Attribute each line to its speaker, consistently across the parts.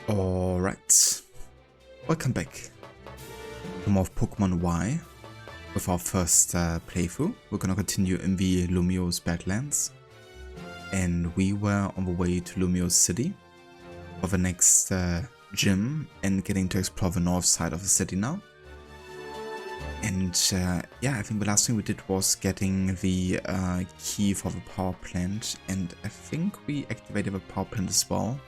Speaker 1: Alright, welcome back to more of Pokemon Y with our first playthrough. We're gonna continue in the Lumiose Badlands, and we were on the way to Lumiose City for the next gym and getting to explore the north side of the city now. And yeah, I think the last thing we did was getting the key for the power plant, and I think we activated the power plant as well.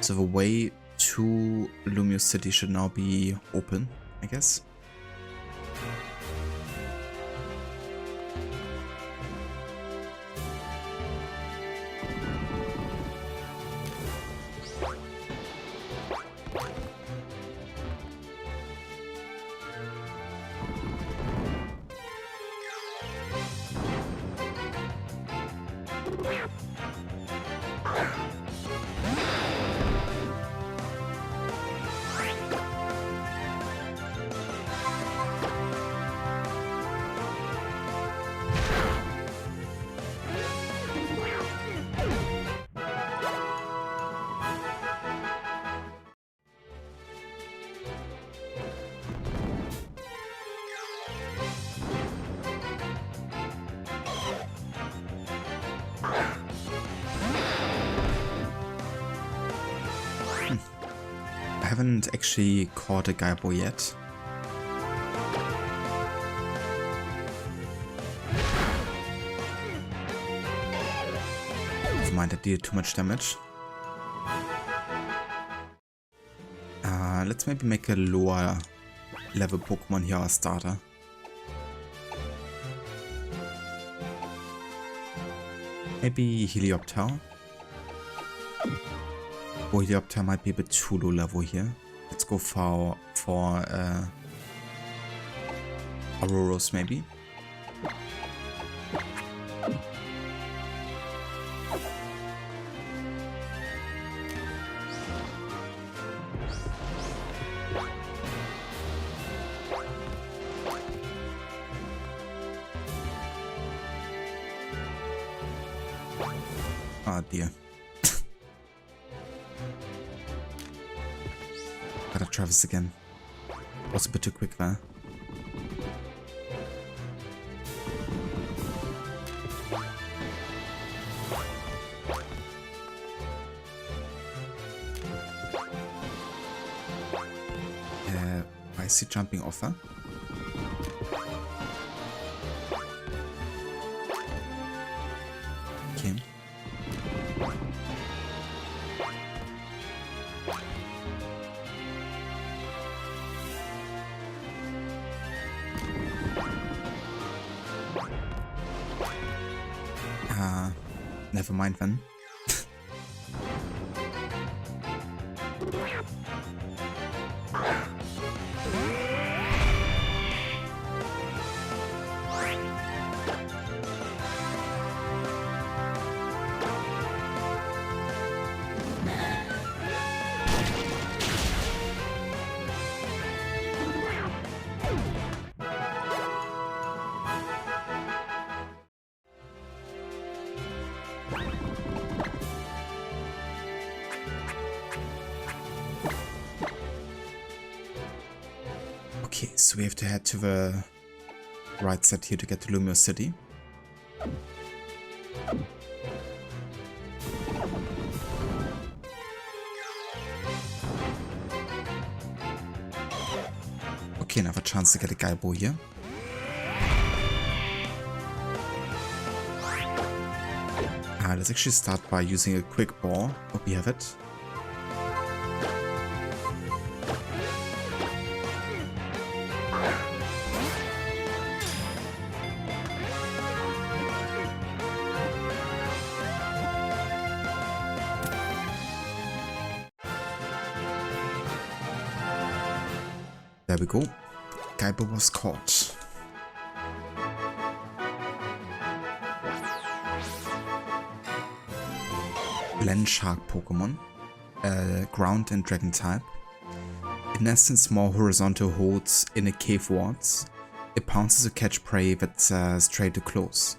Speaker 1: So the way to Lumiose City should now be open, I guess. I haven't actually caught a Gaibo yet. Never mind, I did too much damage. Let's maybe make a lower level Pokemon here our starter. Maybe Helioptile. Oh, Helioptile might be a bit too low level here. Let's go for Auroros maybe. Oh dear. Gotta try this again. Was a bit too quick there. Why is he jumping off her? Okay. Never mind then. Okay, so we have to head to the right side here to get to Lumiose City. Okay, another chance to get a Gaibo here. Let's actually start by using a quick ball. Hope we have it. There we go. Gaiba was caught. Land Shark Pokemon, Ground and Dragon type. In essence, more horizontal holds in a cave wards. It pounces to catch prey that's straight to close.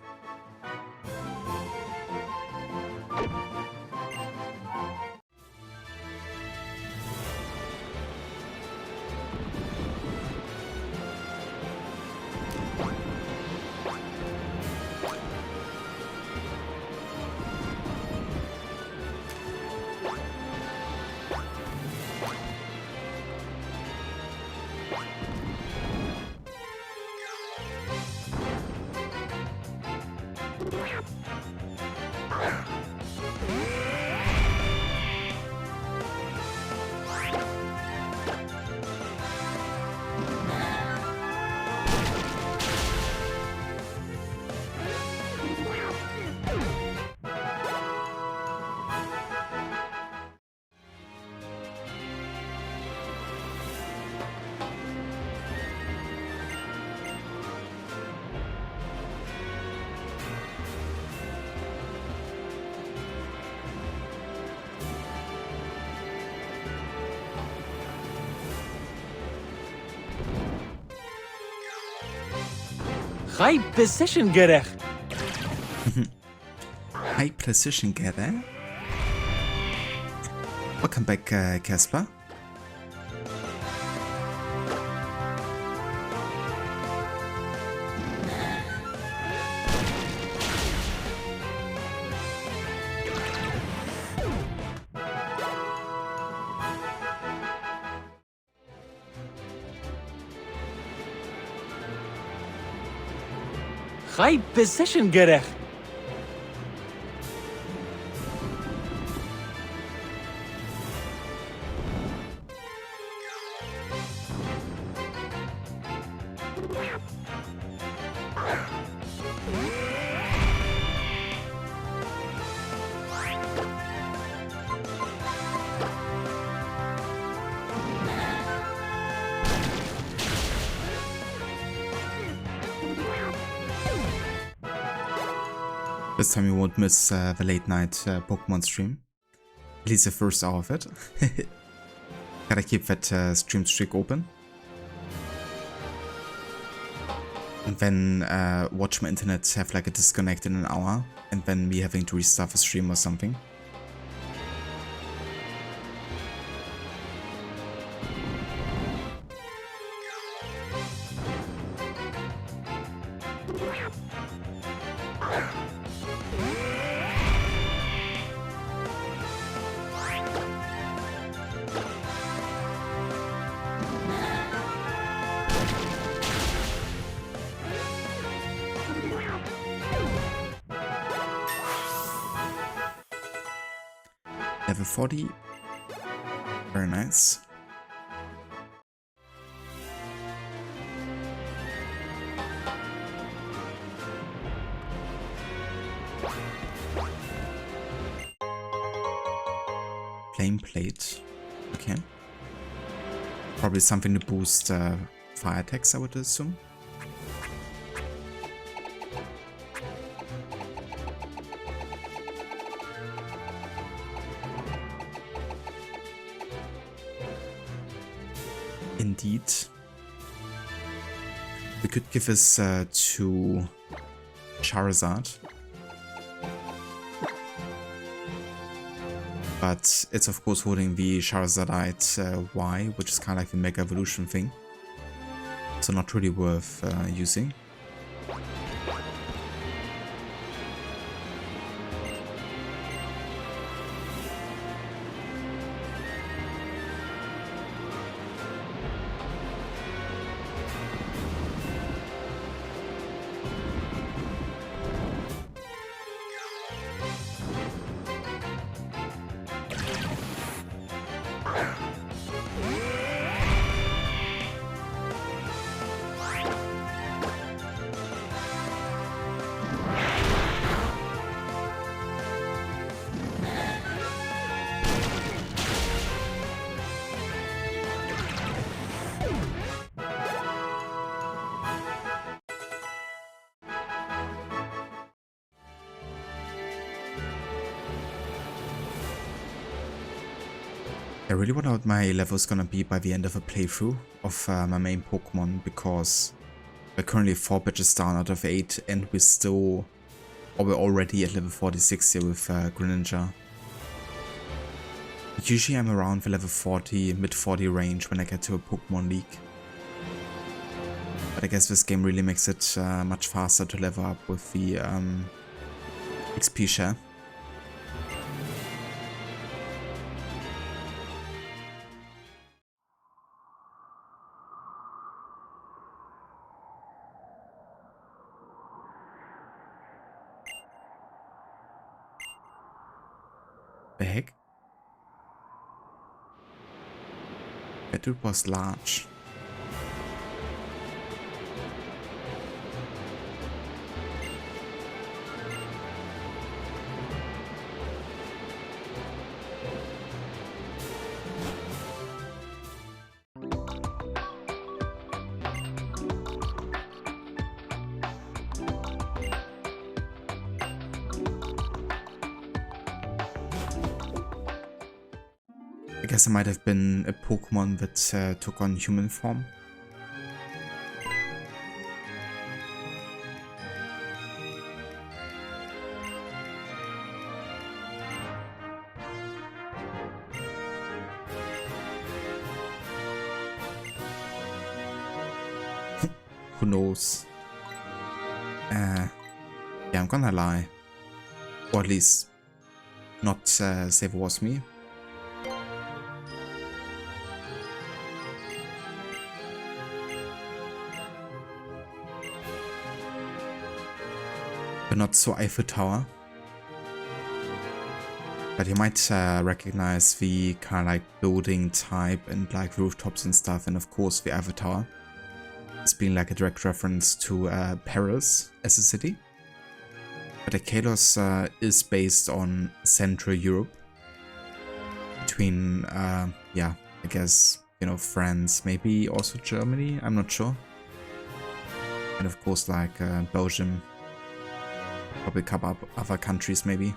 Speaker 2: High precision gerecht.
Speaker 1: High precision gather. Welcome back, Casper.
Speaker 2: High precision gerecht.
Speaker 1: This time you won't miss the late night Pokemon stream. At least the first hour of it. Gotta keep that stream streak open. And then watch my internet have like a disconnect in an hour. And then me having to restart the stream or something. Level 40. Very nice. Flame plate. Okay. Probably something to boost fire attacks, I would assume. Indeed. We could give this to Charizard. But it's of course holding the Charizardite Y, which is kind of like the Mega Evolution thing. So not really worth using. I really wonder what my level is gonna be by the end of a playthrough of my main Pokemon, because we're currently 4 badges down out of 8 and we're already at level 46 here with Greninja. Usually I'm around the level 40, mid 40 range when I get to a Pokemon League. But I guess this game really makes it much faster to level up with the XP share. The heck? That dude was large. I guess it might have been a Pokemon that took on human form. Who knows? Yeah, I'm gonna lie. Or at least not say it was me. But not so Eiffel Tower. But you might recognize the kind of like building type and like rooftops and stuff, and of course the Eiffel Tower. It's being like a direct reference to Paris as a city. But Kalos is based on Central Europe. Between, yeah, I guess, you know, France, maybe also Germany, I'm not sure. And of course like Belgium. Probably a couple other countries maybe.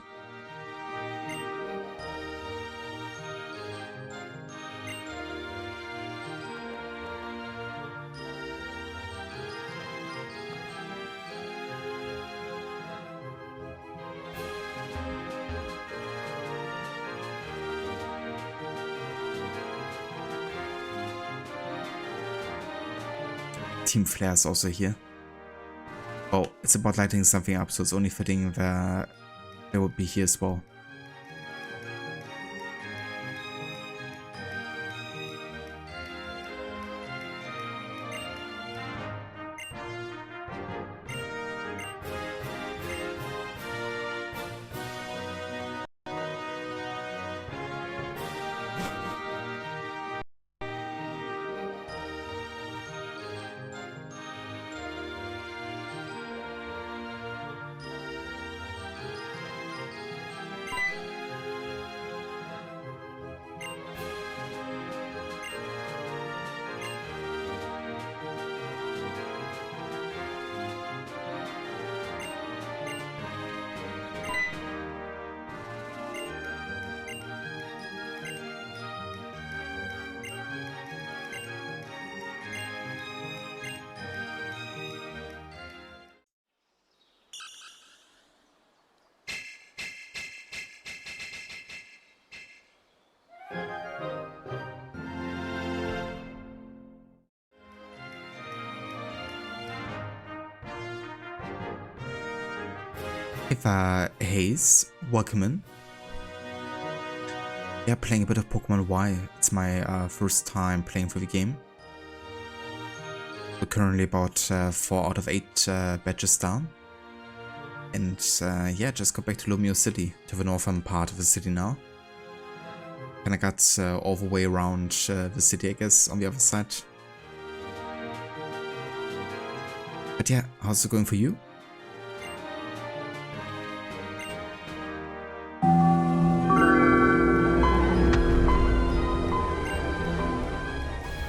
Speaker 1: Team Flare is also here. Oh, it's about lighting something up, so it's only fitting that they would be here as well. Hayes, welcome in. Yeah, playing a bit of Pokemon Y. It's my first time playing through the game. We're currently about 4 out of 8 badges down. And yeah, just got back to Lumiose City, to the northern part of the city now. Kinda got all the way around the city, I guess, on the other side. But yeah, how's it going for you?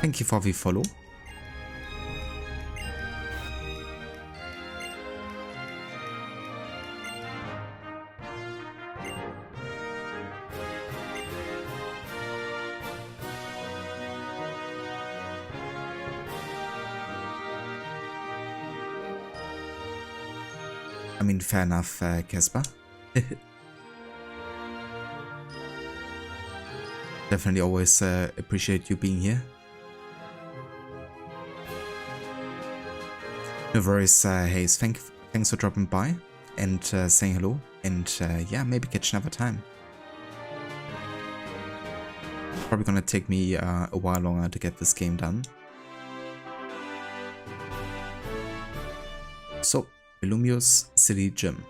Speaker 1: Thank you for the follow. I mean, fair enough, Casper. Definitely always appreciate you being here. No worries, Hayes. Thanks for dropping by and saying hello. And yeah, maybe catch another time. Probably gonna take me a while longer to get this game done. So, Lumiose City Gym.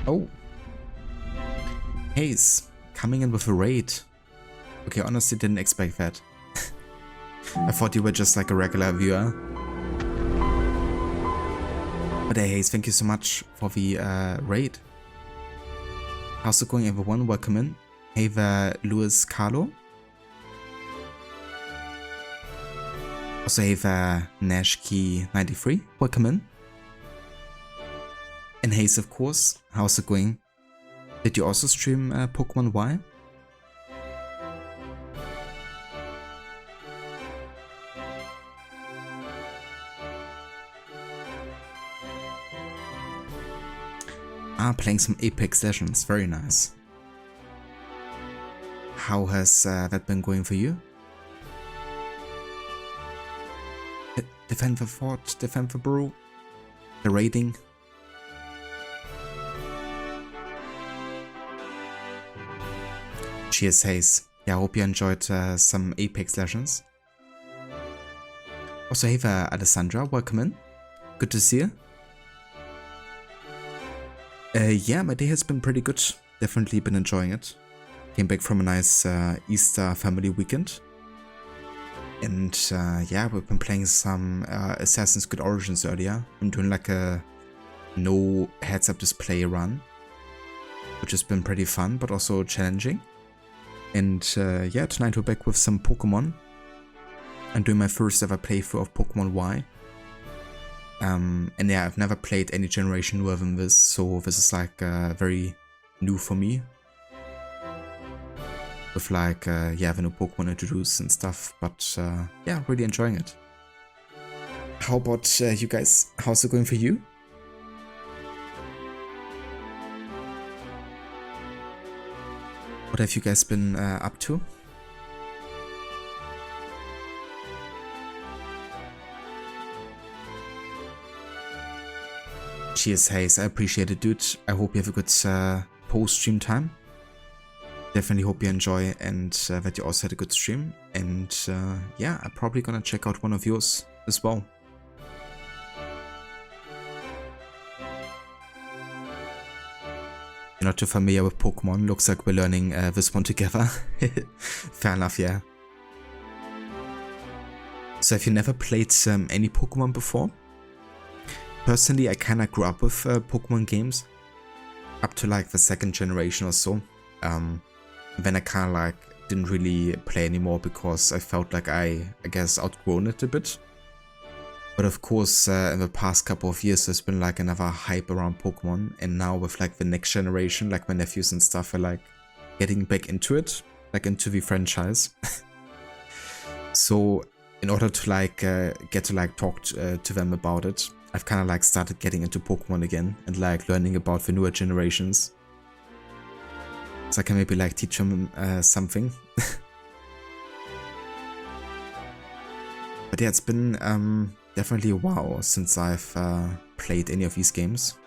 Speaker 1: Oh. Hayes, coming in with a raid. Okay, honestly didn't expect that. I thought you were just like a regular viewer. But hey, Hayes, thank you so much for the raid. How's it going, everyone? Welcome in. Hey there, Luis Carlo. Also, hey there, Nashkey93. Welcome in. And Hayes, of course. How's it going? Did you also stream Pokemon Y? Ah, playing some Apex Legends. Very nice. How has that been going for you? Defend the fort, defend the brew, the raiding. Cheers, Hayes. Yeah, I hope you enjoyed some Apex Legends. Also, hey there, Alessandra, welcome in. Good to see you. Yeah, my day has been pretty good. Definitely been enjoying it. Came back from a nice Easter family weekend. And yeah, we've been playing some Assassin's Creed Origins earlier. I'm doing like a no heads-up display run, which has been pretty fun, but also challenging. And yeah, tonight we're back with some Pokemon. I'm doing my first ever playthrough of Pokemon Y. And yeah, I've never played any generation newer than this, so this is like very new for me. With like, yeah, the new Pokemon introduced and stuff, but yeah, really enjoying it. How about you guys? How's it going for you? What have you guys been up to? Cheers, Hayes. I appreciate it, dude. I hope you have a good post-stream time. Definitely hope you enjoy and that you also had a good stream. And yeah, I'm probably gonna check out one of yours as well. You're not too familiar with Pokemon. Looks like we're learning this one together. Fair enough, yeah. So have you never played any Pokemon before? Personally, I kinda grew up with Pokemon games. Up to like the second generation or so. Then I kinda like didn't really play anymore because I felt like I guess outgrown it a bit. But of course, in the past couple of years, there's been like another hype around Pokemon, and now with like the next generation, like my nephews and stuff are like getting back into it, like into the franchise. So in order to like get to like talk to them about it, I've kind of like started getting into Pokemon again and like learning about the newer generations. So I can maybe like teach them something. But yeah, it's been definitely a while since I've played any of these games.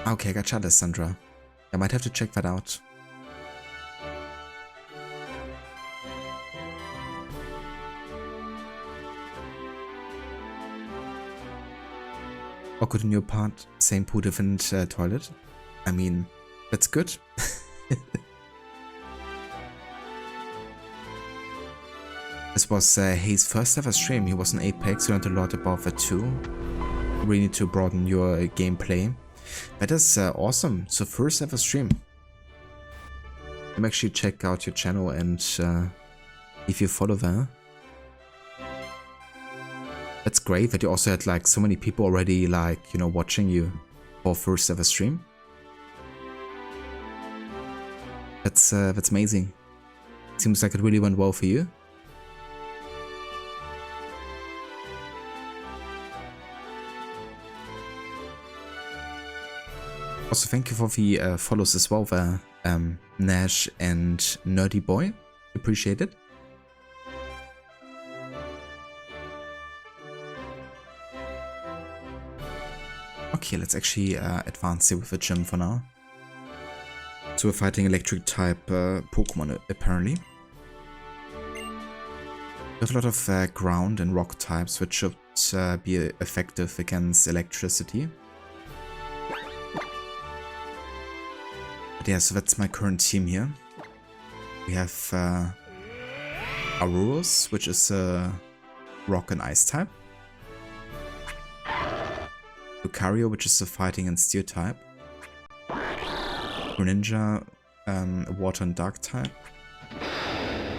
Speaker 1: Okay, I gotcha, Alessandra. I might have to check that out. Awkward in your part, same poo, different toilet. I mean, that's good. This was Hayes' first ever stream. He was in Apex, you learned a lot about that too. Really need to broaden your gameplay. That is awesome. So first ever stream. Let me actually check out your channel and if you follow there. That's great that you also had like so many people already like, you know, watching you for first ever stream. That's amazing. Seems like it really went well for you. Also, thank you for the follows as well there, Nash and Nerdy Boy. Appreciate it. Okay, let's actually advance here with the gym for now. So we're fighting electric type Pokemon apparently. We have a lot of ground and rock types which should be effective against electricity. But yeah, so that's my current team here. We have Aurorus, which is a rock and ice type. Lucario, which is a fighting and steel type. Greninja, a water and dark type.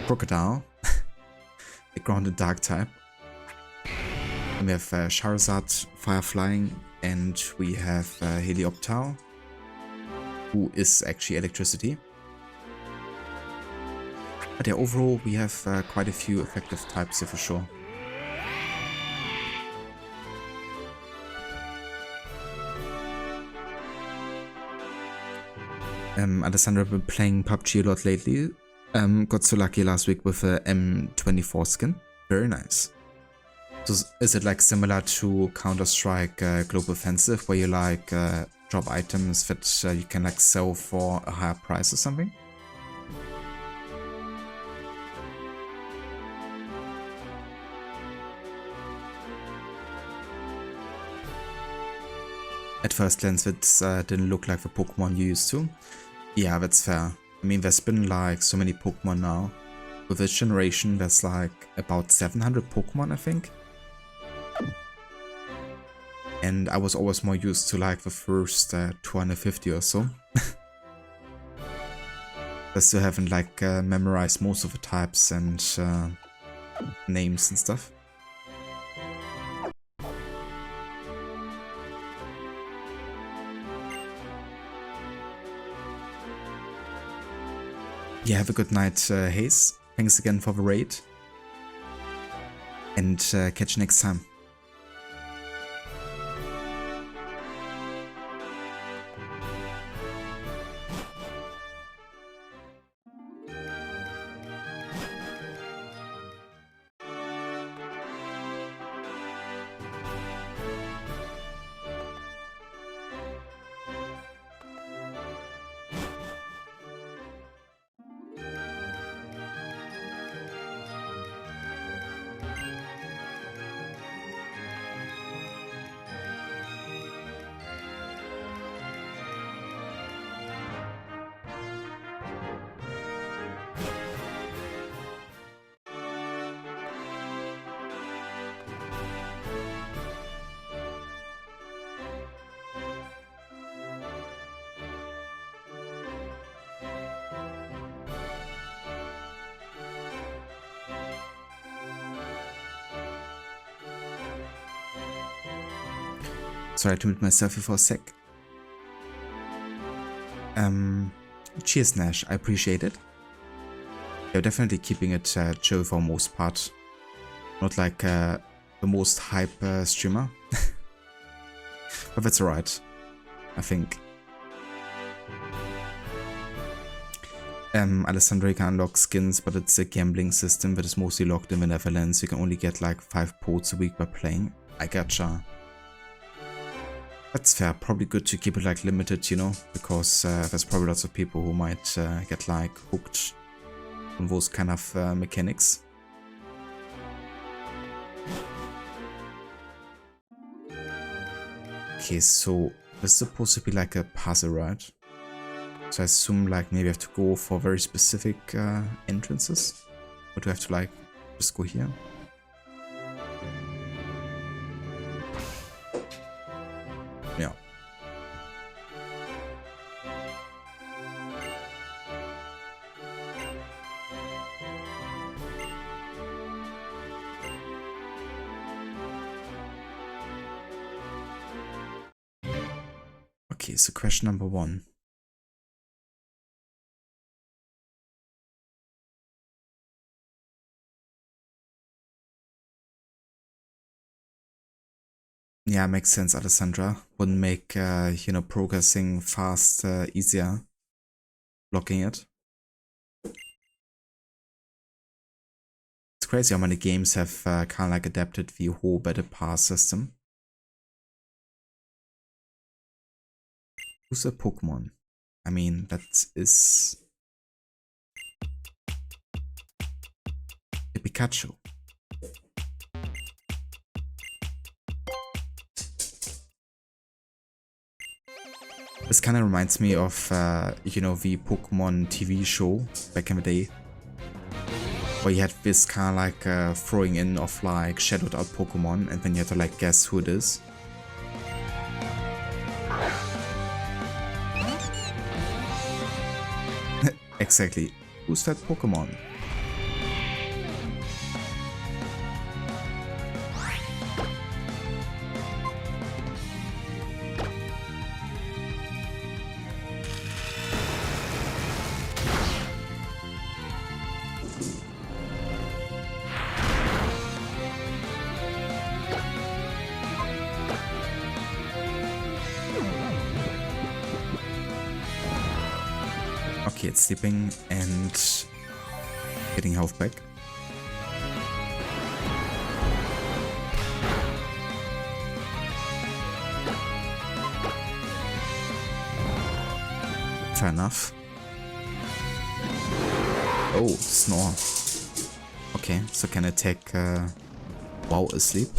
Speaker 1: Crocodile, a ground and dark type. And we have Charizard, fire flying, and we have Helioptile, who is actually electricity. But yeah, overall we have quite a few effective types here for sure. Alessandra, I've been playing PUBG a lot lately. Got so lucky last week with a M24 skin. Very nice. So is it like similar to Counter-Strike Global Offensive, where you like drop items that you can like sell for a higher price or something? At first glance, it didn't look like the Pokemon you used to. Yeah, that's fair. I mean, there's been like so many Pokemon now. With this generation, there's like about 700 Pokemon, I think. And I was always more used to like the first 250 or so. I still haven't like memorized most of the types and names and stuff. Yeah, have a good night, Hayes. Thanks again for the raid. And catch you next time. Sorry, I muted myself here for a sec. Cheers, Nash. I appreciate it. You're definitely keeping it chill for most part. Not like the most hype streamer. But that's alright, I think. Alessandra can unlock skins, but it's a gambling system that is mostly locked in the Netherlands. You can only get like 5 pots a week by playing. I gotcha. That's fair. Probably good to keep it like limited, you know, because there's probably lots of people who might get like hooked on those kind of mechanics. Okay, so this is supposed to be like a puzzle, right? So I assume like maybe I have to go for very specific entrances, or do I have to like just go here? Yeah. Okay, so question number 1. Yeah, makes sense, Alessandra. Wouldn't make, you know, progressing fast easier, blocking it. It's crazy how many games have kind of like adapted the whole battle pass system. Who's a Pokemon? I mean, that is a Pikachu. This kind of reminds me of, you know, the Pokemon TV show back in the day, where you had this kind of like throwing in of like shadowed out Pokemon, and then you had to like guess who it is. Exactly. Who's that Pokemon? Okay, it's sleeping and getting health back. Fair enough. Oh, snore. Okay, so can I take WoW asleep?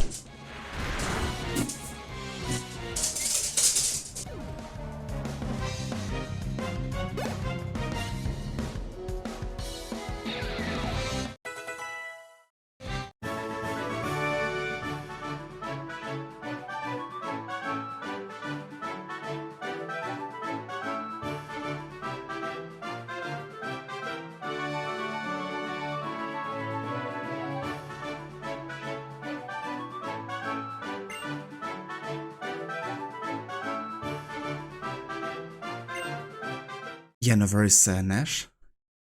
Speaker 1: Yeah, no worries, Nash.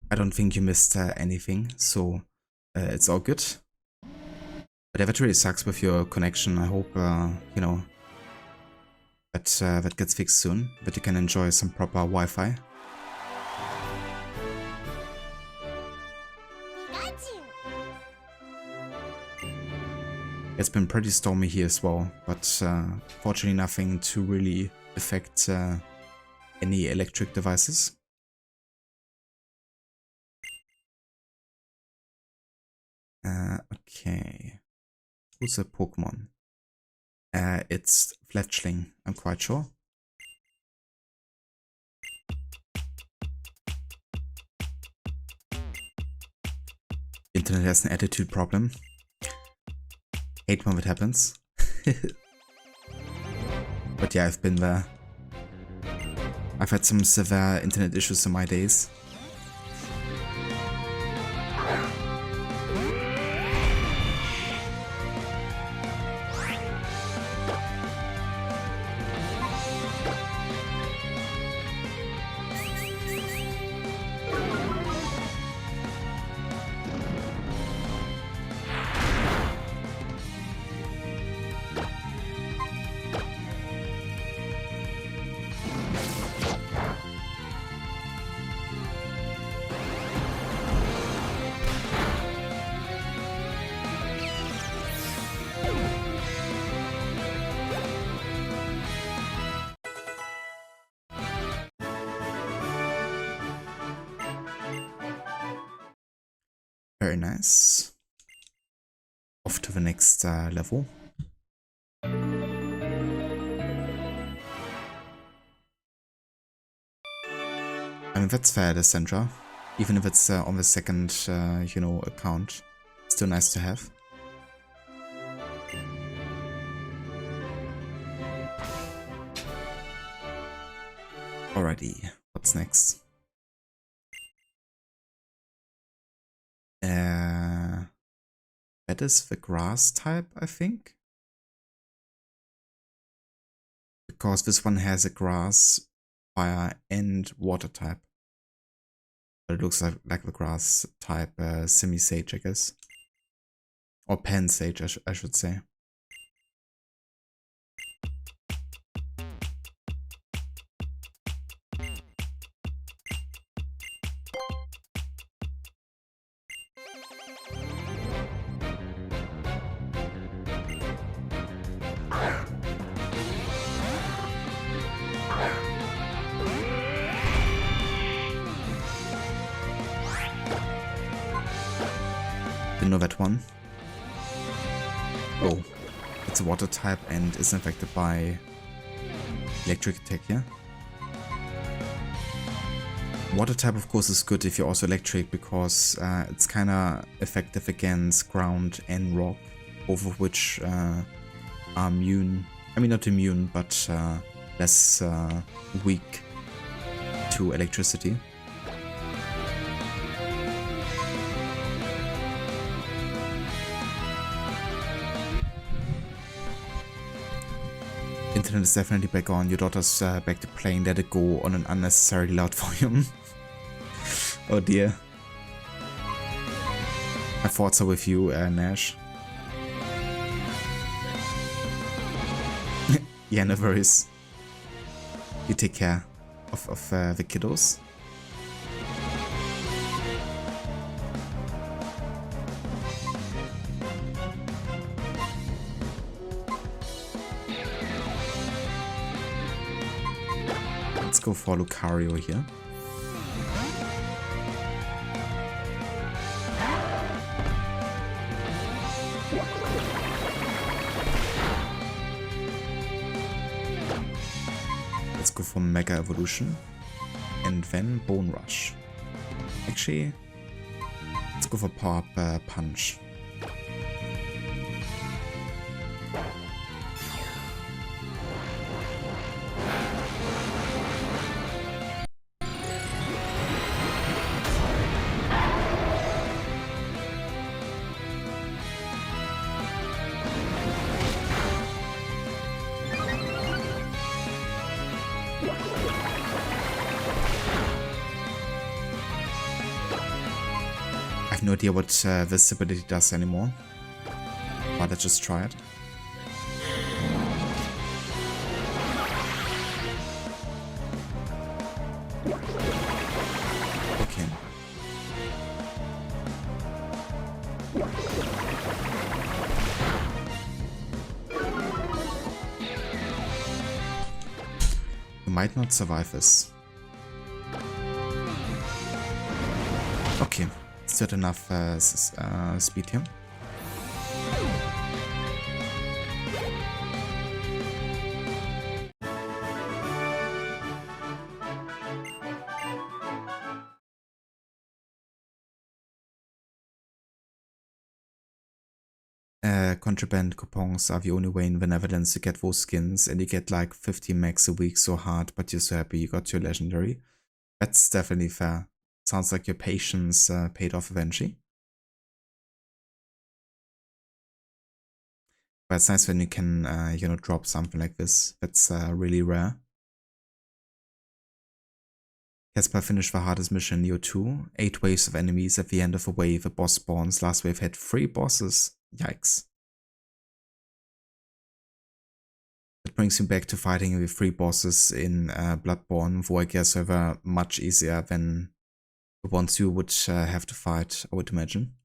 Speaker 1: I don't think you missed anything, so it's all good. But if it really sucks with your connection, I hope, you know, that that gets fixed soon, that you can enjoy some proper Wi-Fi. It's been pretty stormy here as well, but fortunately nothing to really affect any electric devices. Okay. Who's a Pokemon? It's Fletchling, I'm quite sure. Internet has an attitude problem. Hate when that happens. But yeah, I've been there. I've had some severe internet issues in my days. Very nice. Off to the next level. I mean, that's fair, Alessandra. Even if it's on the second, you know, account. Still nice to have. Alrighty, what's next? That is the grass type, I think. The because this one has a grass, fire, and water type. But it looks like the grass type semi-sage, I guess. Or pan-sage, I should say. Didn't know that one. Oh, it's a water type and is infected by electric attack, yeah? Water type, of course, is good if you're also electric because it's kind of effective against ground and rock, both of which are immune. I mean, not immune, but less weak to electricity. Internet is definitely back on. Your daughter's back to playing. Let it go on an unnecessarily loud volume. Oh dear. My thoughts are with you, Nash. Yeah, no worries. You take care of the kiddos. Let's go for Lucario here. Let's go for Mega Evolution and then Bone Rush. Actually, let's go for Power Up Punch. I have no idea what this ability does anymore, but let's just try it. Okay. You might not survive this. Okay. Still enough speed here. Contraband coupons are the only way in the Netherlands to get those skins, and you get like 50 max a week, so hard, but you're so happy you got your legendary. That's definitely fair. Sounds like your patience paid off eventually. But it's nice when you can, you know, drop something like this. That's really rare. Casper finished the hardest mission in Neo 2. 8 waves of enemies. At the end of a wave, a boss spawns. Last wave had 3 bosses. Yikes. That brings me back to fighting with 3 bosses in Bloodborne, though I guess they were much easier than the ones you would have to fight, I would imagine.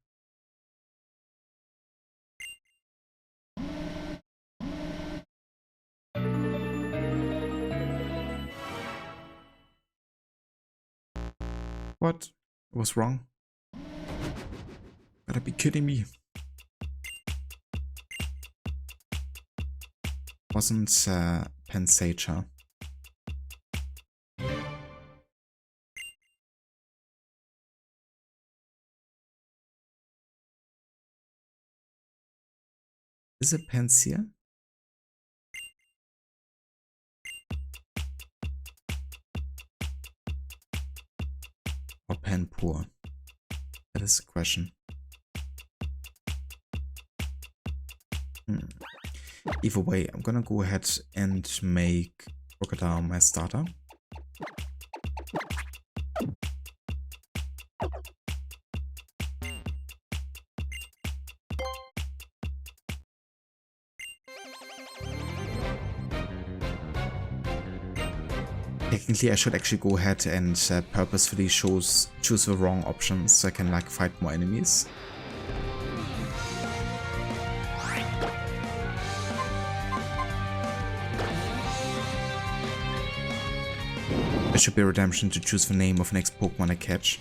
Speaker 1: What? I was wrong? Gotta be kidding me. Wasn't Pensage, huh? Is it Pansear? Or Panpour? That is the question. Either way, I'm gonna go ahead and make Crocodile my starter. Technically, I should actually go ahead and purposefully choose the wrong options so I can like fight more enemies. There should be a redemption to choose the name of the next Pokemon I catch.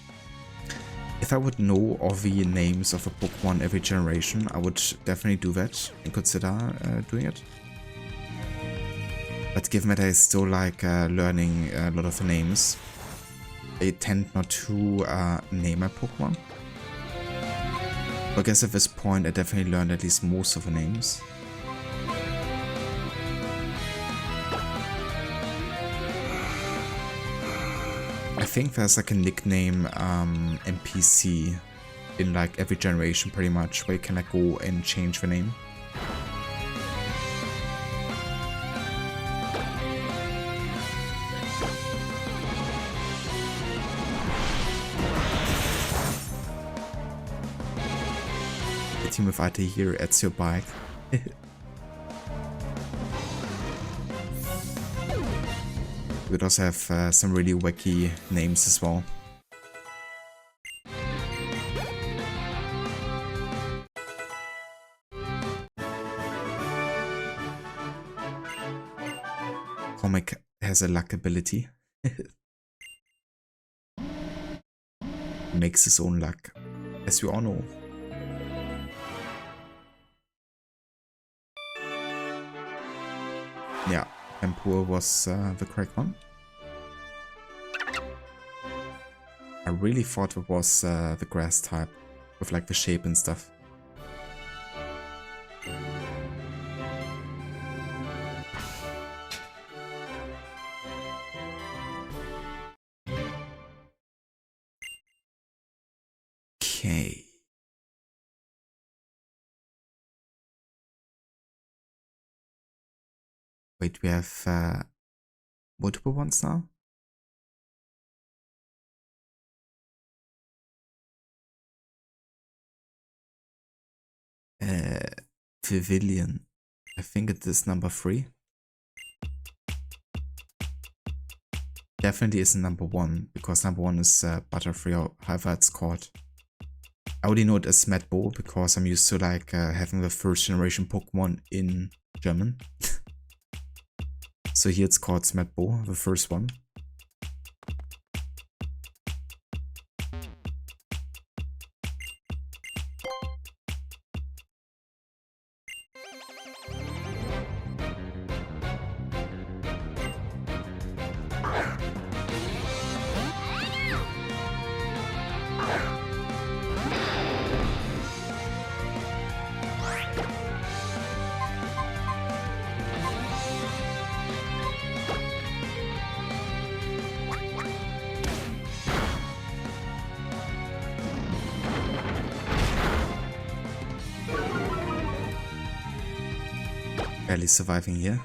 Speaker 1: If I would know all the names of a Pokemon every generation, I would definitely do that and consider doing it. But given that I still like learning a lot of the names, I tend not to name my Pokemon. I guess at this point I definitely learned at least most of the names. I think there's like a nickname NPC in like every generation pretty much, where you can like go and change the name. The team of IT here at your bike. We could also have some really wacky names as well. Comic has a luck ability. Makes his own luck, as we all know. Yeah, Tempur was the correct one. I really thought it was the grass type, with like the shape and stuff. Okay. Wait, we have multiple ones now? Pavilion. I think it is number 3. Definitely isn't number 1, because number 1 is Butterfree, or however it's called. I only know it as Medbo because I'm used to like having the first generation Pokemon in German. So here it's called Medbo, the first one. Barely surviving here.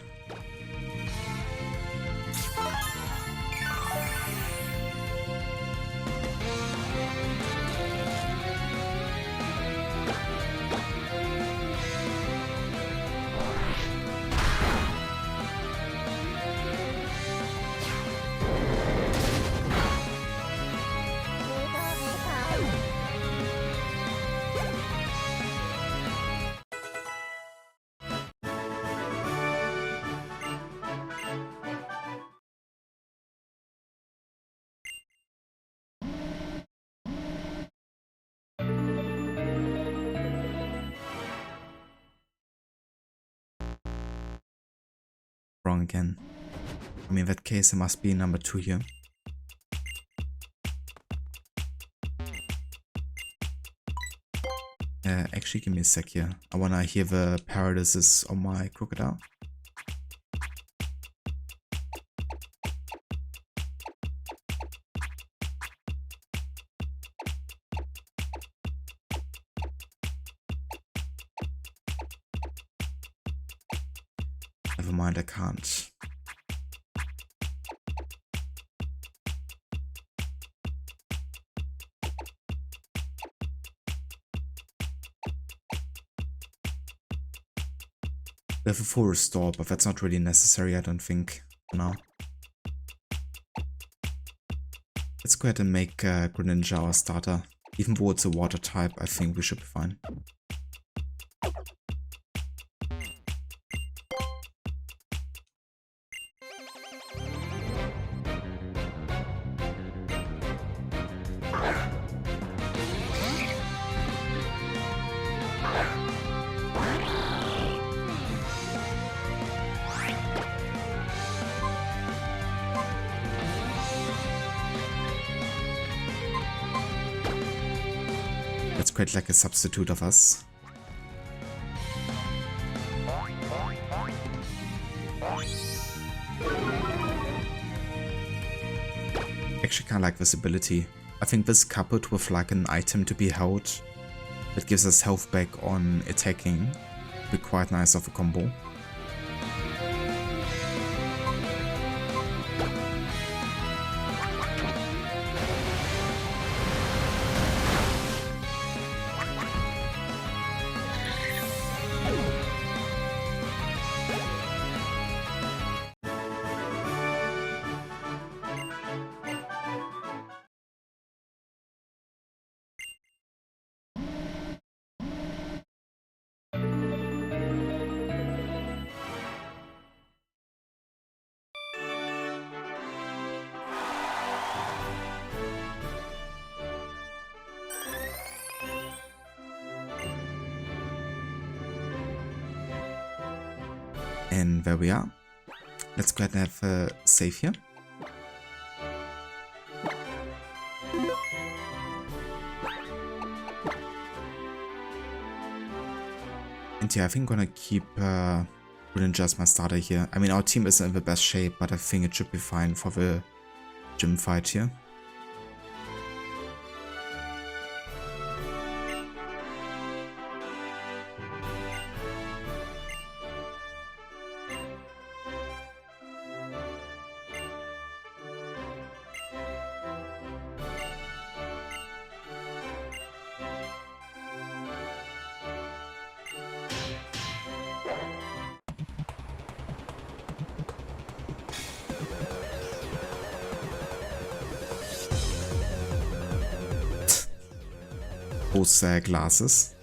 Speaker 1: Wrong again. I mean, in that case, it must be number 2 here. Actually, give me a sec here. I wanna hear the paralysis on my Crocodile. Never mind, I can't. We have a full restore, but that's not really necessary, I don't think, for now. Let's go ahead and make Greninja our starter. Even though it's a water type, I think we should be fine. Let's create like a substitute of us. Actually kinda like this ability. I think this coupled with like an item to be held that gives us health back on attacking would be quite nice of a combo. And there we are. Let's go ahead and have a save here. And yeah, I think I'm gonna keep Greninja as my starter here. I mean, our team isn't in the best shape, but I think it should be fine for the gym fight here. Those glasses.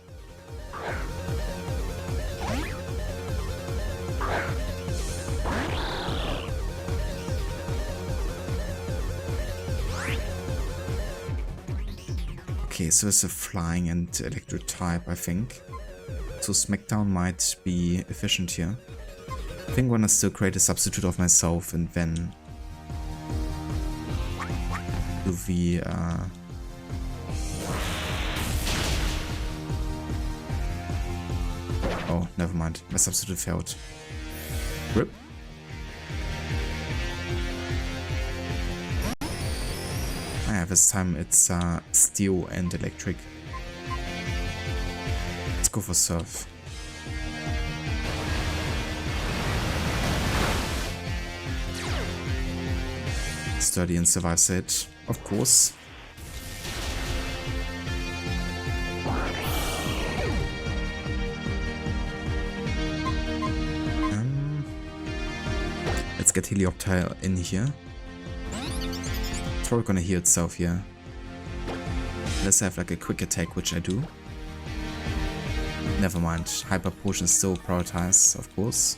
Speaker 1: Okay, so it's a flying and electric type, I think. So Smackdown might be efficient here. I think I'm gonna still create a substitute of myself and then do the oh, never mind. My substitute failed. Rip. Ah, this time it's steel and electric. Let's go for surf. Sturdy and survives it, of course. Let's get Helioptile in here. It's probably gonna heal itself here. Let's have like a quick attack, which I do. Never mind. Hyper Potion still prioritize, of course.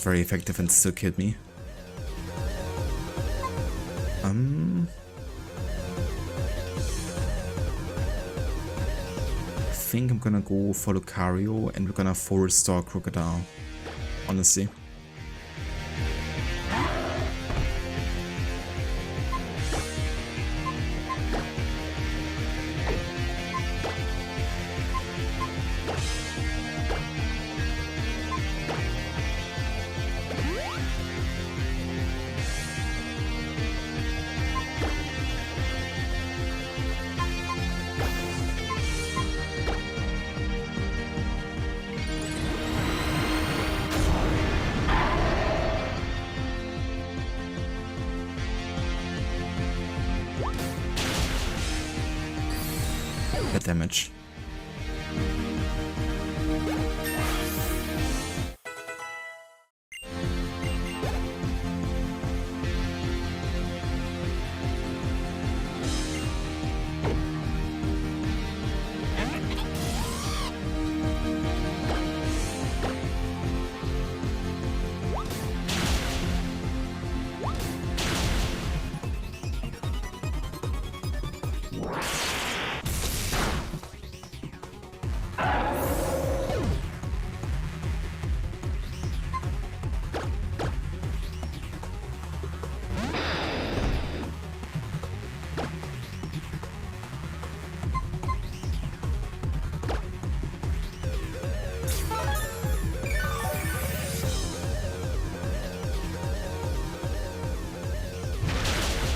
Speaker 1: Very effective and still killed me. think I'm gonna go for Lucario and we're gonna full restore Crocodile, honestly. Bad damage.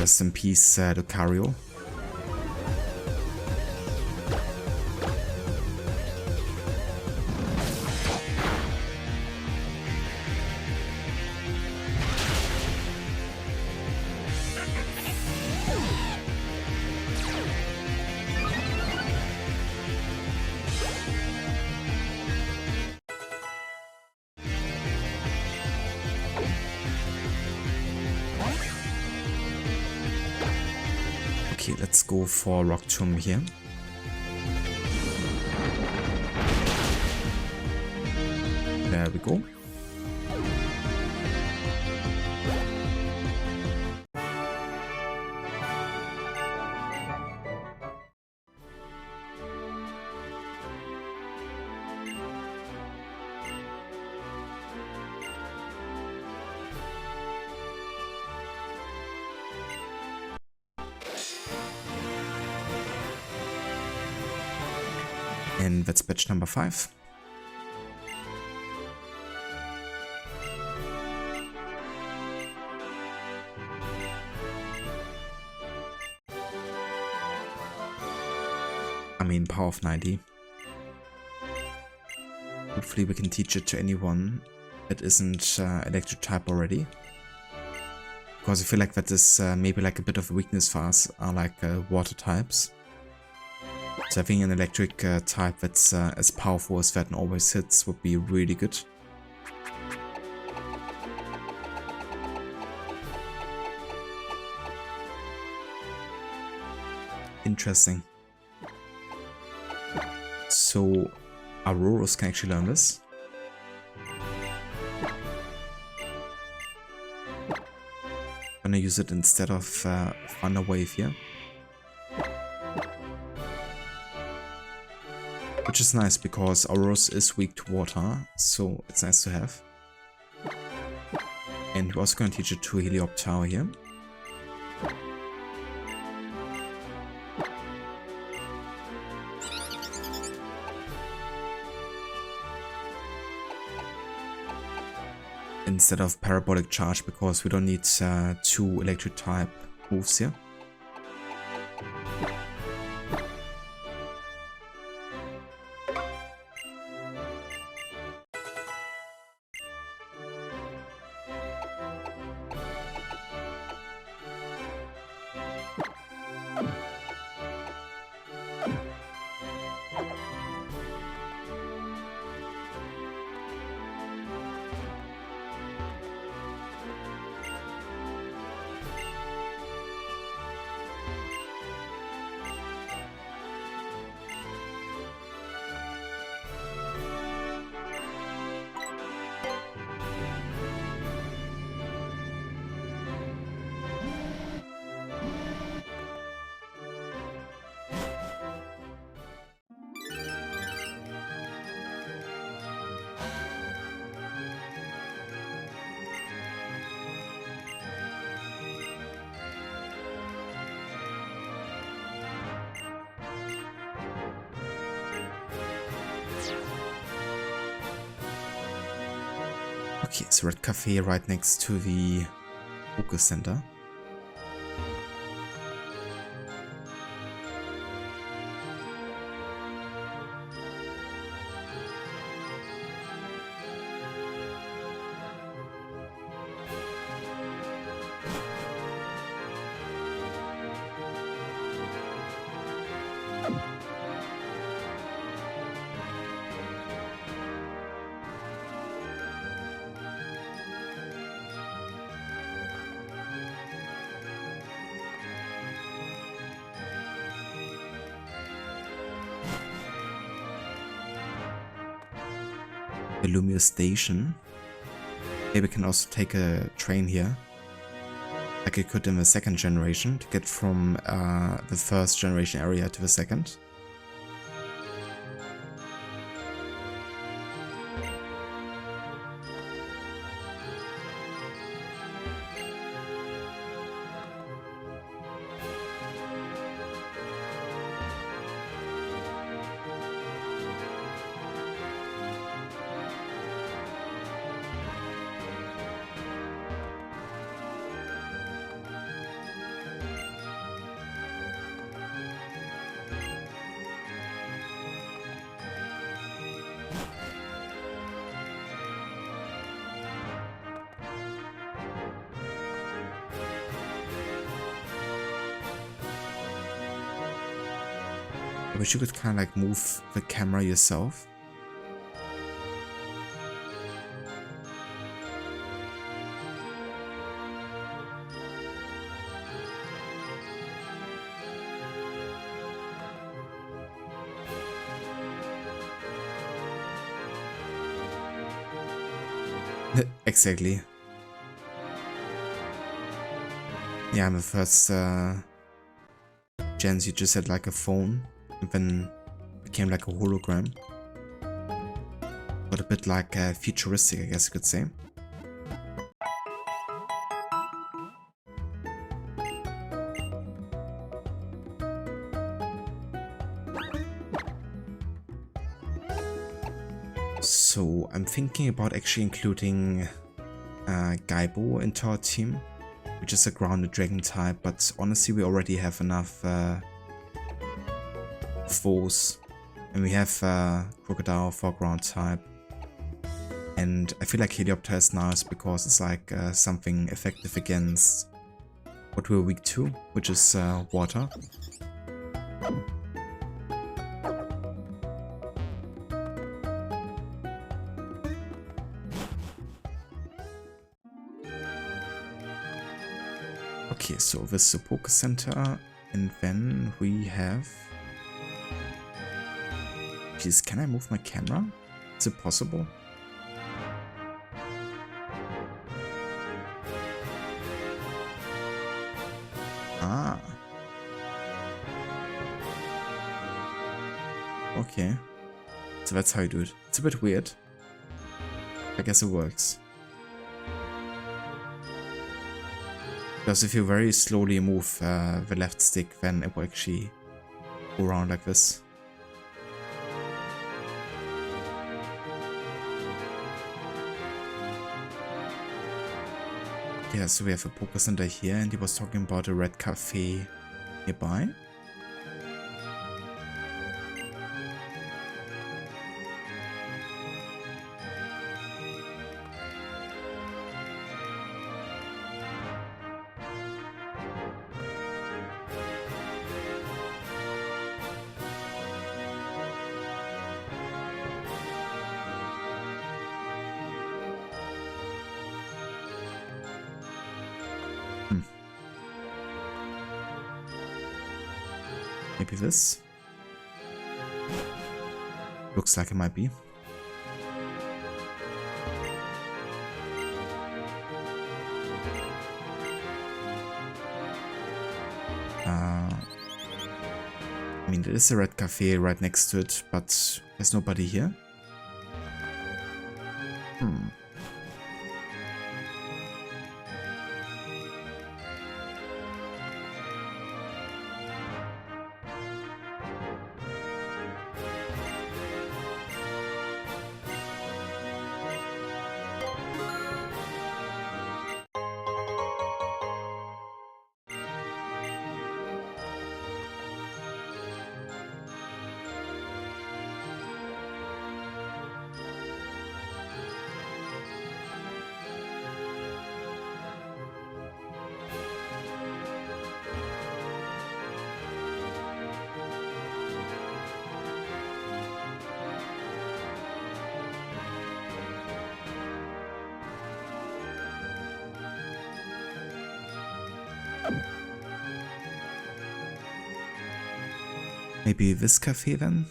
Speaker 1: Rest in peace, Lucario. Okay, let's go for Rock Tomb here. There we go. And that's batch number 5. I mean, power of 90. Hopefully we can teach it to anyone that isn't electric type already. Because I feel like that is maybe like a bit of a weakness for us, are like water types. So having an electric type that's as powerful as that and always hits would be really good. Interesting. So Auroras can actually learn this. I'm gonna use it instead of Thunder Wave here. Which is nice because Auroras is weak to water, so it's nice to have. And we're also going to teach it to Helioptile here. Instead of Parabolic Charge, because we don't need 2 electric type moves here. Okay, so Red Cafe right next to the focus center. The Lumiose station. Maybe we can also take a train here, like it could in the second generation, to get from the first generation area to the second. I wish you could kind of like move the camera yourself. Exactly. Yeah, in the first gens you just had like a phone and then became like a hologram. But a bit like futuristic, I guess you could say. So I'm thinking about actually including Gaibo into our team, which is a grounded dragon type, but honestly we already have enough foes, and we have Crocodile for ground type, and I feel like Helioptile is nice because it's like something effective against what we're weak to, which is water. Okay, so this is the Poké Center, and then we have... Please, can I move my camera? Is it possible? Ah. Okay. So that's how you do it. It's a bit weird. I guess it works. Because if you very slowly move the left stick, then it will actually go around like this. Yeah, so we have a Poké Center here, and he was talking about a Red Cafe nearby. Maybe this? Looks like it might be. I mean, there is a Red Cafe right next to it, but there's nobody here. Maybe this cafe then?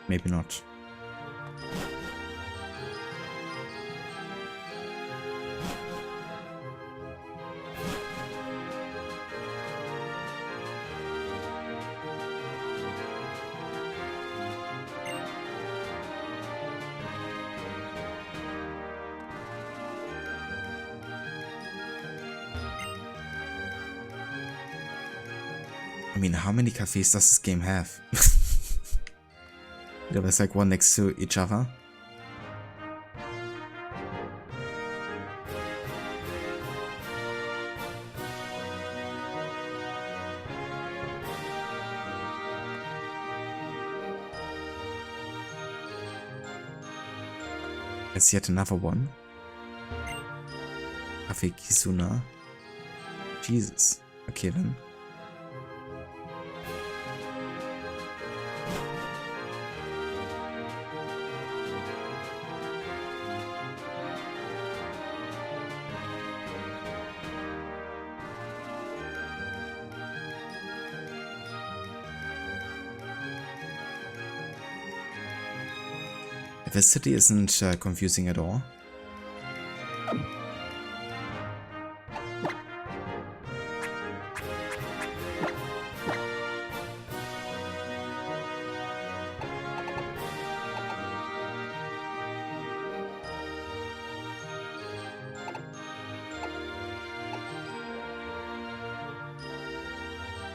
Speaker 1: Maybe not. I mean, how many cafes does this game have? There was like one next to each other. It's yet another one. Cafe Kizuna. Jesus. Okay then. The city isn't confusing at all.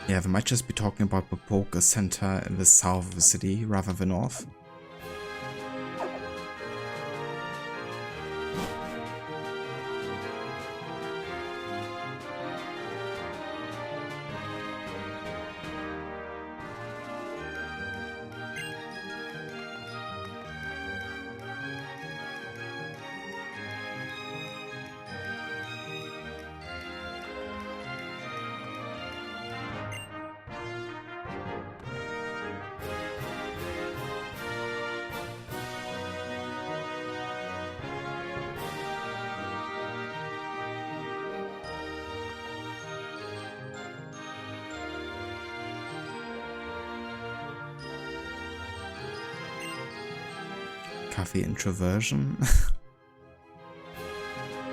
Speaker 1: Yeah, we might just be talking about the poker center in the south of the city rather than north. Cafe introversion.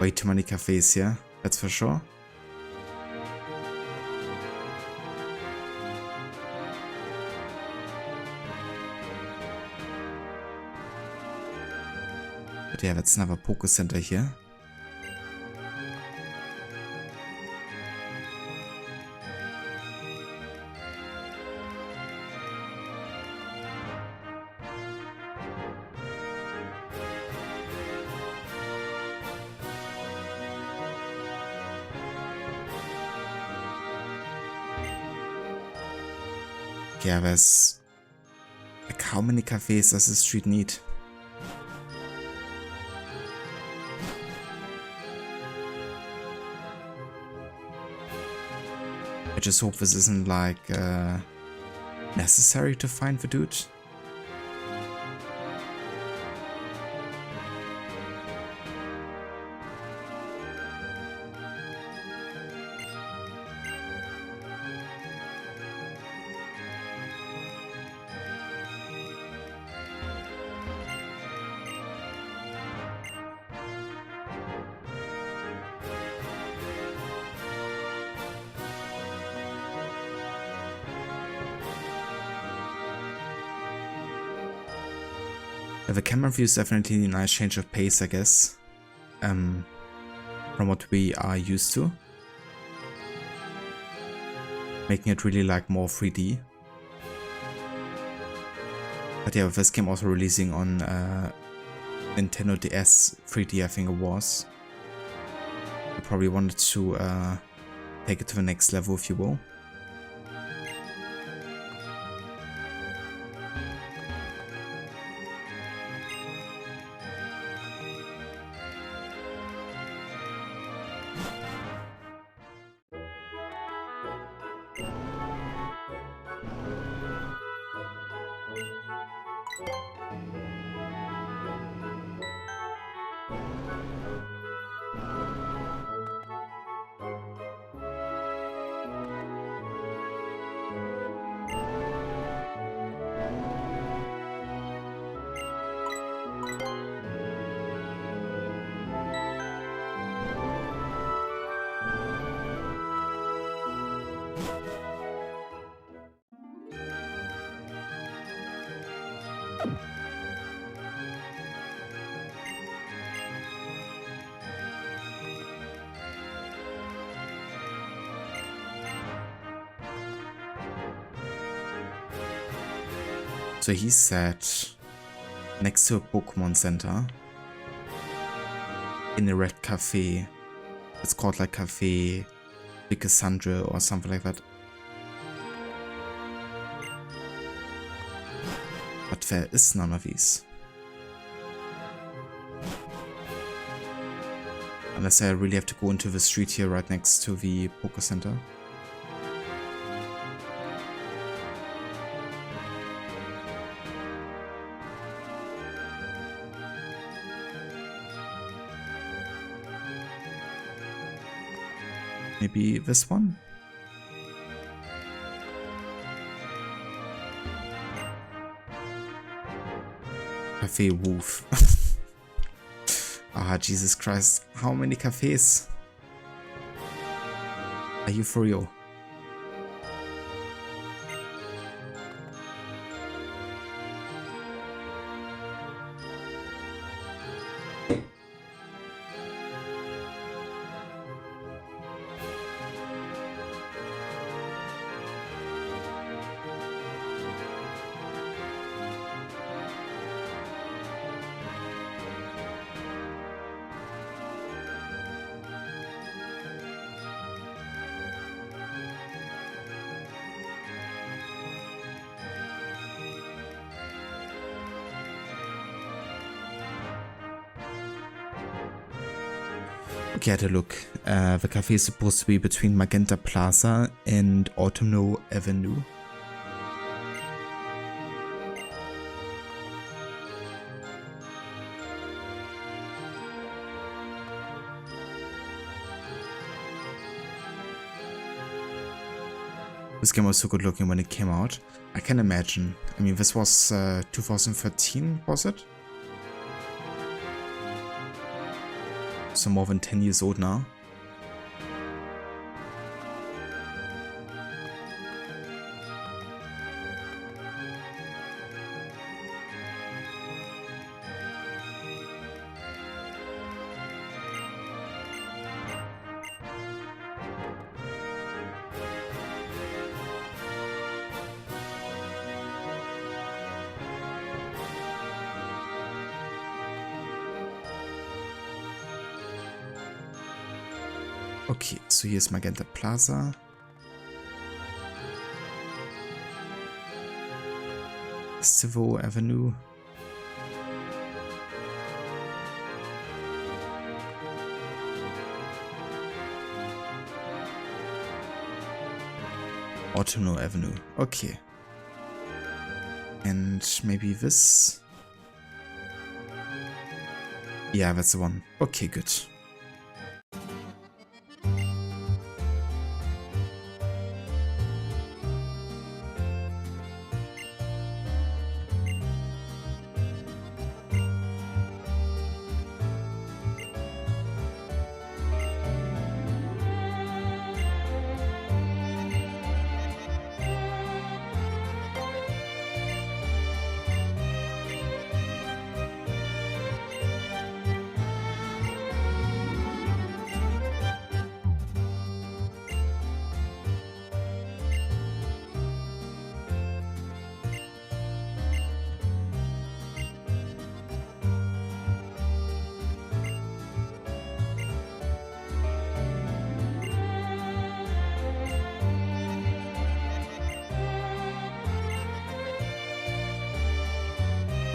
Speaker 1: Way too many cafes here, that's for sure. But yeah, that's another poker center here. Yeah, there's like how many cafes does this street need? I just hope this isn't like necessary to find the dude. The camera view is definitely a nice change of pace, I guess, from what we are used to, making it really like more 3D. But yeah, with this game also releasing on Nintendo DS 3D, I think it was, I probably wanted to take it to the next level, if you will. So he said next to a Pokemon Center in a red cafe. It's called like Cafe de Cassandra or something like that. But there is none of these. Unless I really have to go into the street here right next to the Poké Center. Maybe this one? Cafe Woof. Ah, Jesus Christ. How many cafes? Are you for real? Okay, I had a look. The cafe is supposed to be between Magenta Plaza and Autumnal Avenue. This game was so good looking when it came out. I can imagine. I mean, this was 2013, was it? So more than 10 years old now. Okay, so here's Magenta Plaza. Civil Avenue. Autumnal Avenue. Okay. And maybe this? Yeah, that's the one. Okay, good.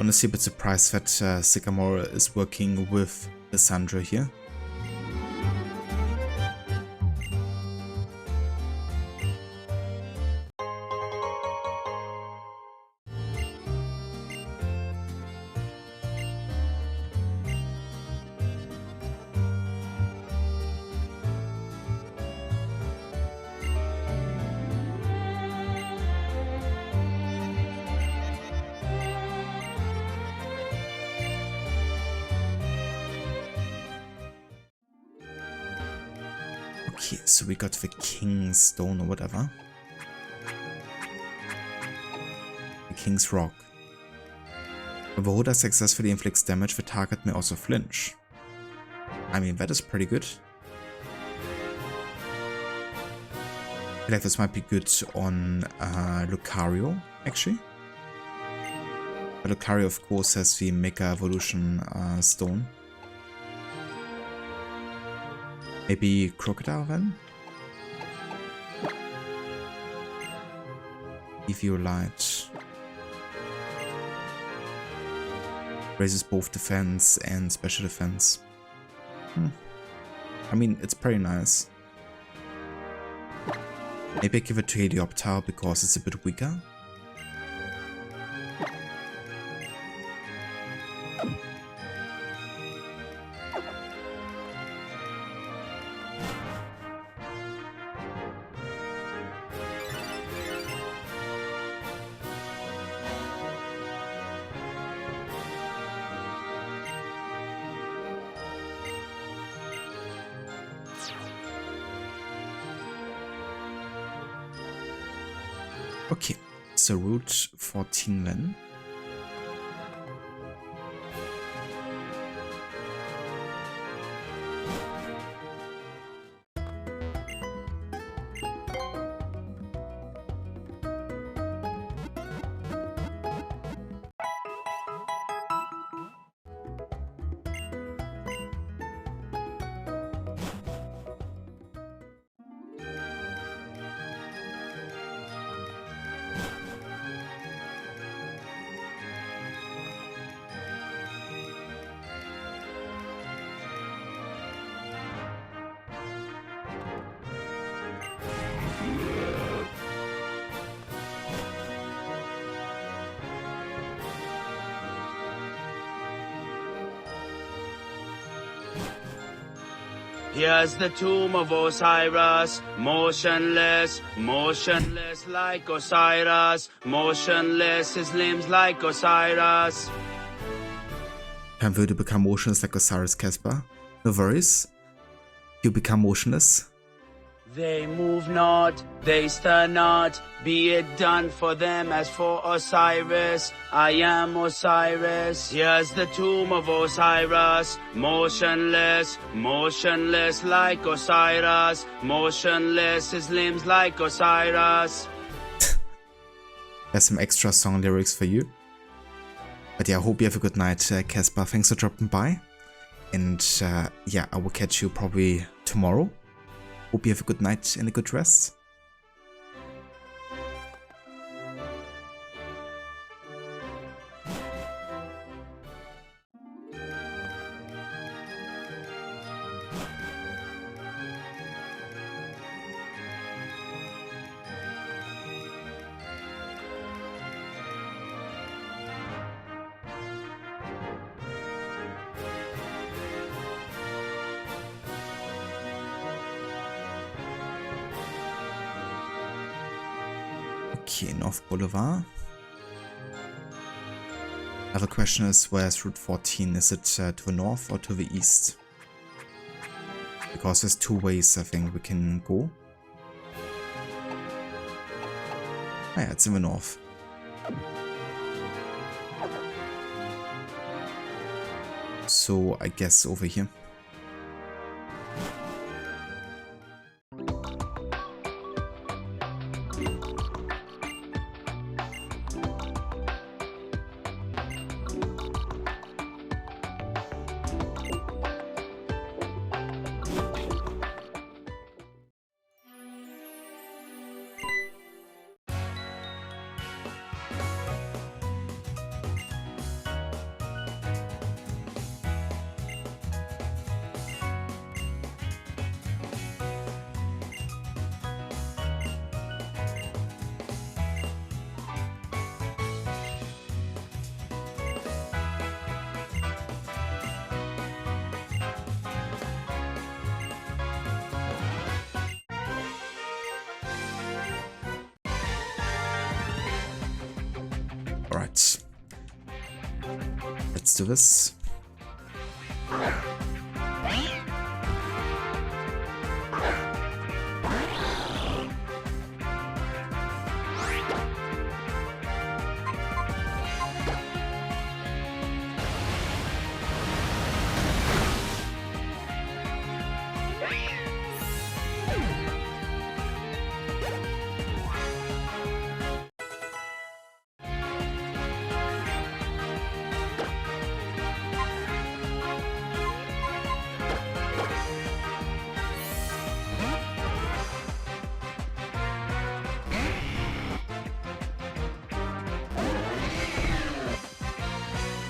Speaker 1: Honestly a bit surprised that Sycamore is working with Cassandra here. Okay, so we got the King's Stone or whatever. The King's Rock. When the holder successfully inflicts damage, the target may also flinch. I mean, that is pretty good. I feel like this might be good on Lucario, actually. But Lucario, of course, has the Mega Evolution Stone. Maybe Crocodile then? Eviolite. Raises both defense and special defense. I mean, it's pretty nice. Maybe I give it to Helioptile because it's a bit weaker. Okay, so Route 14 then.
Speaker 3: Here's the tomb of Osiris, motionless, motionless like Osiris, motionless, his limbs like Osiris.
Speaker 1: Dann würde become motionless like Osiris, Casper. No worries. You become motionless.
Speaker 3: They move not, they stir not, be it done for them as for Osiris. I am Osiris. Here's the tomb of Osiris, motionless, motionless like Osiris, motionless, his limbs like Osiris.
Speaker 1: There's some extra song lyrics for you. But yeah, I hope you have a good night, Casper. Thanks for dropping by. And yeah, I will catch you probably tomorrow. Hope you have a good night and a good rest. Okay, North Boulevard. Other question is, where's Route 14? Is it to the north or to the east? Because there's two ways I think we can go. Ah yeah, it's in the north. So I guess over here. Alright. Let's do this.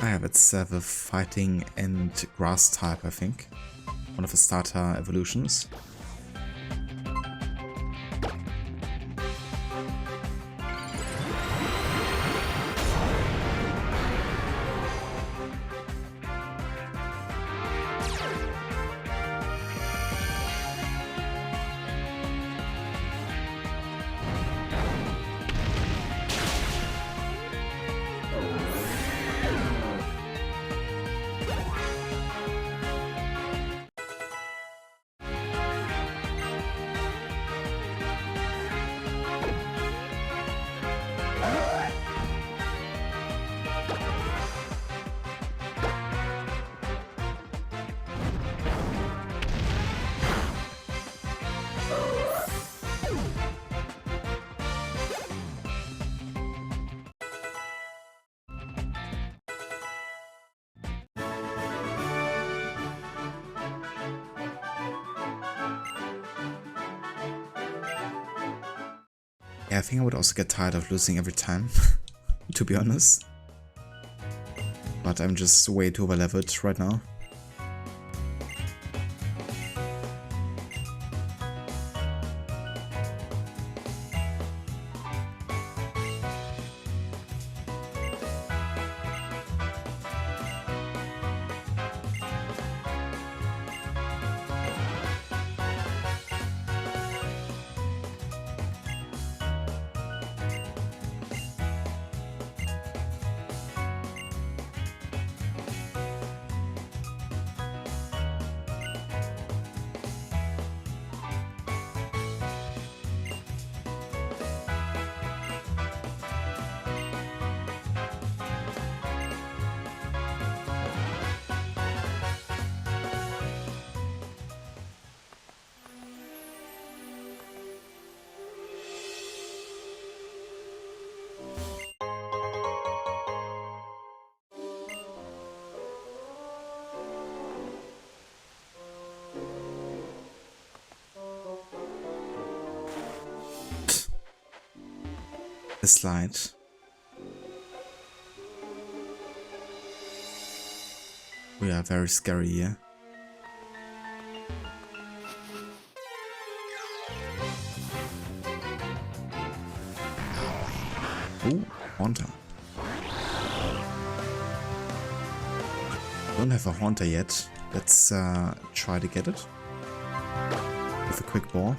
Speaker 1: have. It's the fighting and grass type, I think. One of the starter evolutions. Yeah, I think I would also get tired of losing every time, to be honest. But I'm just way too overleveled right now. A slide. We are very scary here. Ooh, Haunter. Don't have a Haunter yet. Let's try to get it with a quick ball.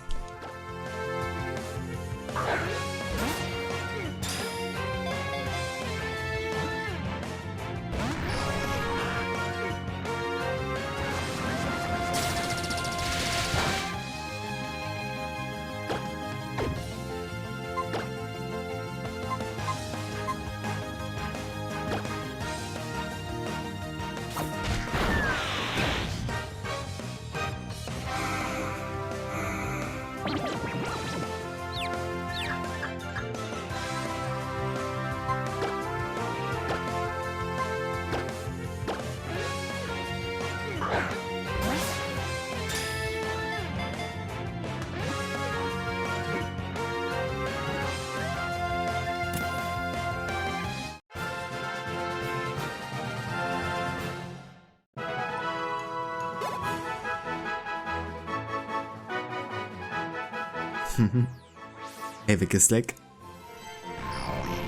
Speaker 1: Hey, Wickeslack.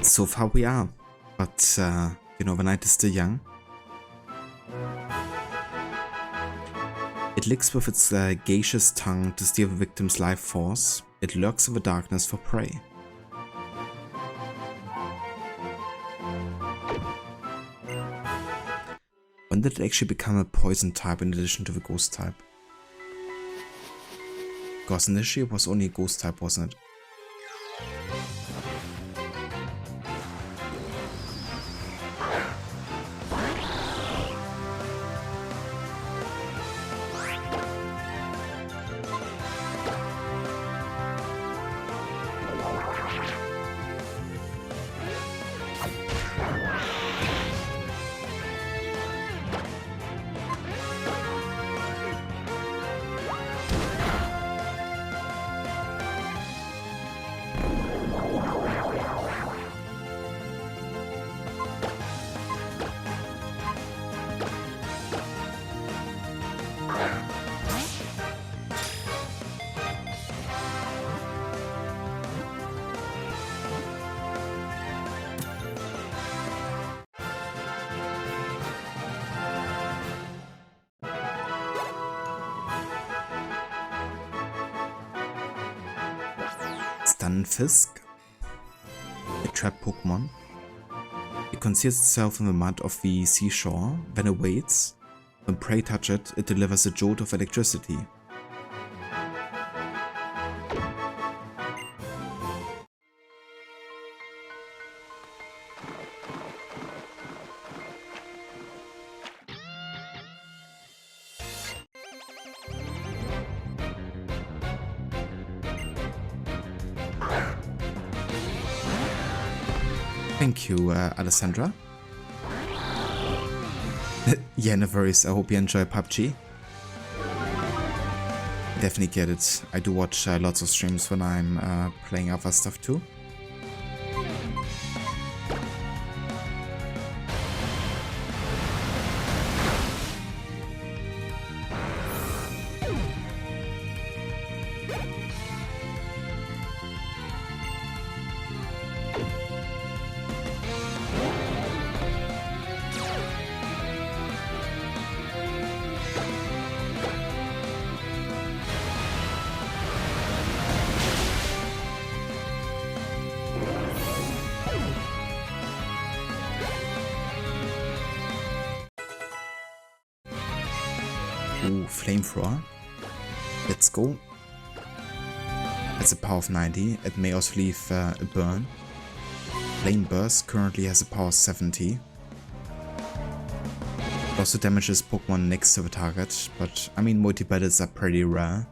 Speaker 1: So far we are, but you know, the night is still young. It licks with its gaseous tongue to steal the victim's life force. It lurks in the darkness for prey. When did it actually become a poison type in addition to the ghost type? Because initially it was only a ghost type, wasn't it? Stunfisk, a trap Pokemon. It conceals itself in the mud of the seashore, then it waits. When prey touch it, it delivers a jolt of electricity. Thank you, Alessandra. Yeah, no worries. I hope you enjoy PUBG. Definitely get it. I do watch lots of streams when I'm playing other stuff too. Ooh, Flamethrower. Let's go. Has a power of 90. It may also leave a burn. Flame Burst currently has a power of 70. It also damages Pokemon next to the target, but I mean multi-battles are pretty rare.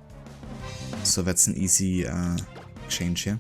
Speaker 1: So that's an easy change here.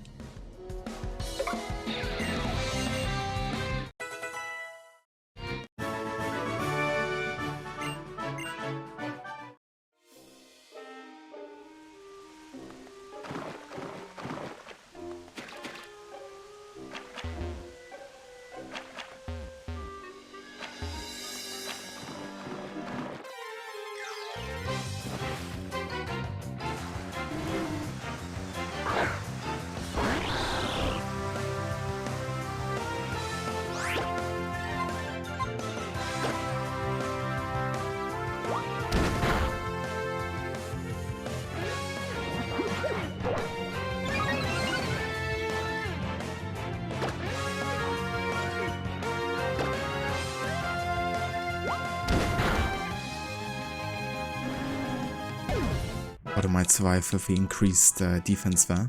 Speaker 1: But I might survive with the increased defense there.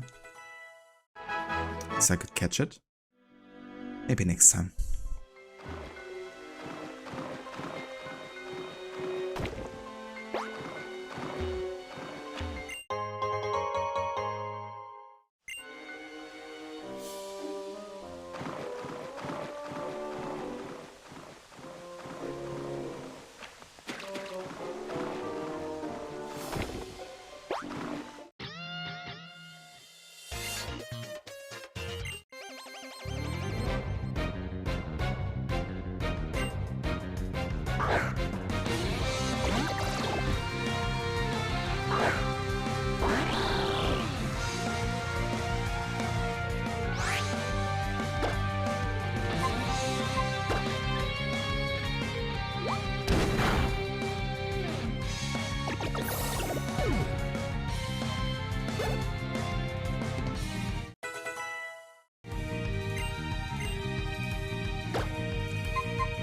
Speaker 1: So I could catch it. Maybe next time.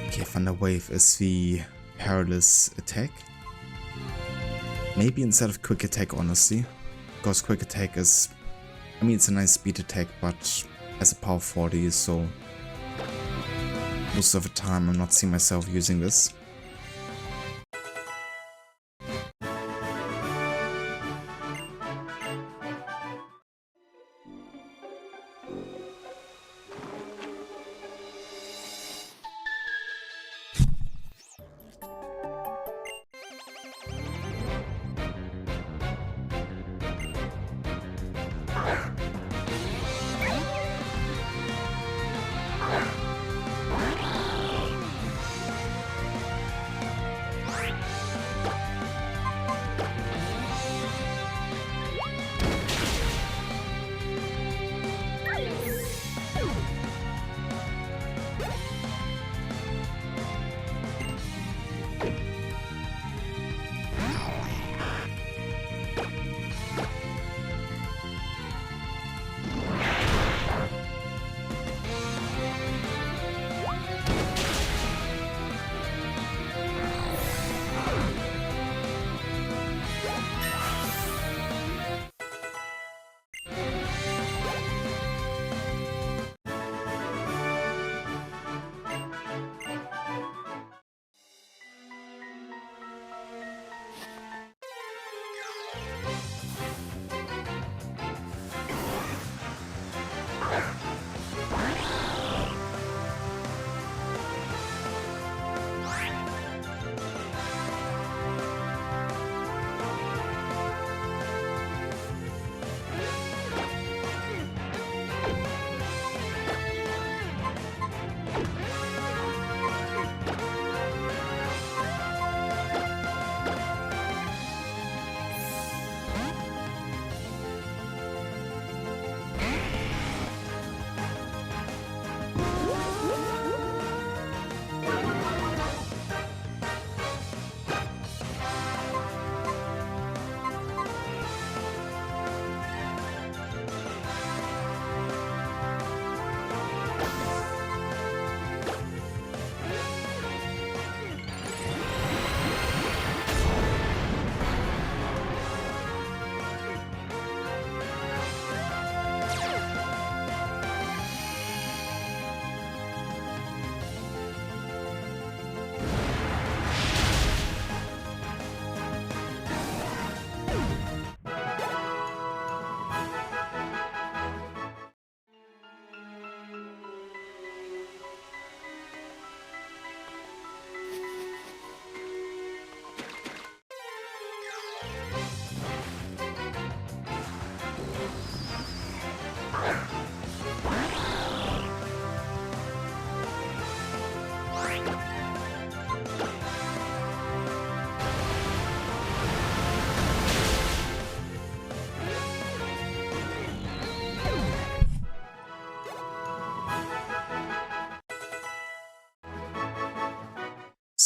Speaker 1: Okay, Thunder Wave is the perilous attack. Maybe instead of Quick Attack, honestly. Because Quick Attack is... I mean, it's a nice speed attack, but has a power of 40, so... most of the time I'm not seeing myself using this.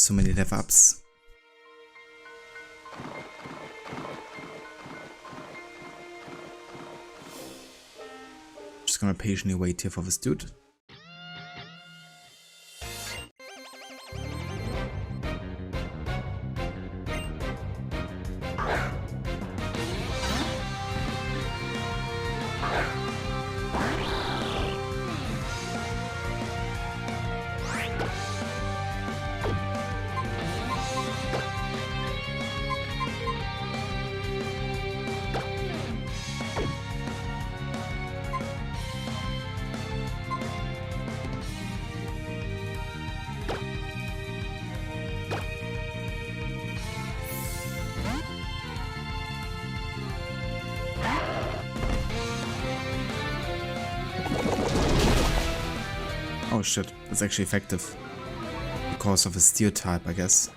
Speaker 1: so many level ups. Just gonna patiently wait here for this dude. Oh shit, that's actually effective. Because of a steel type, I guess.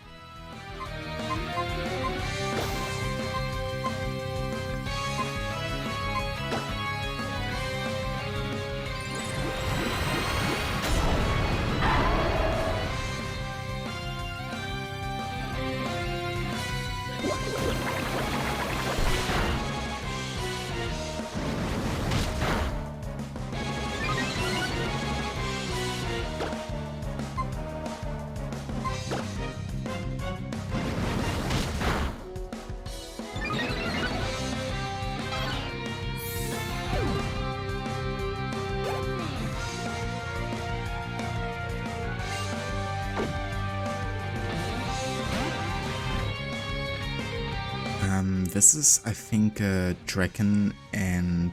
Speaker 1: This is, I think, a Dragon and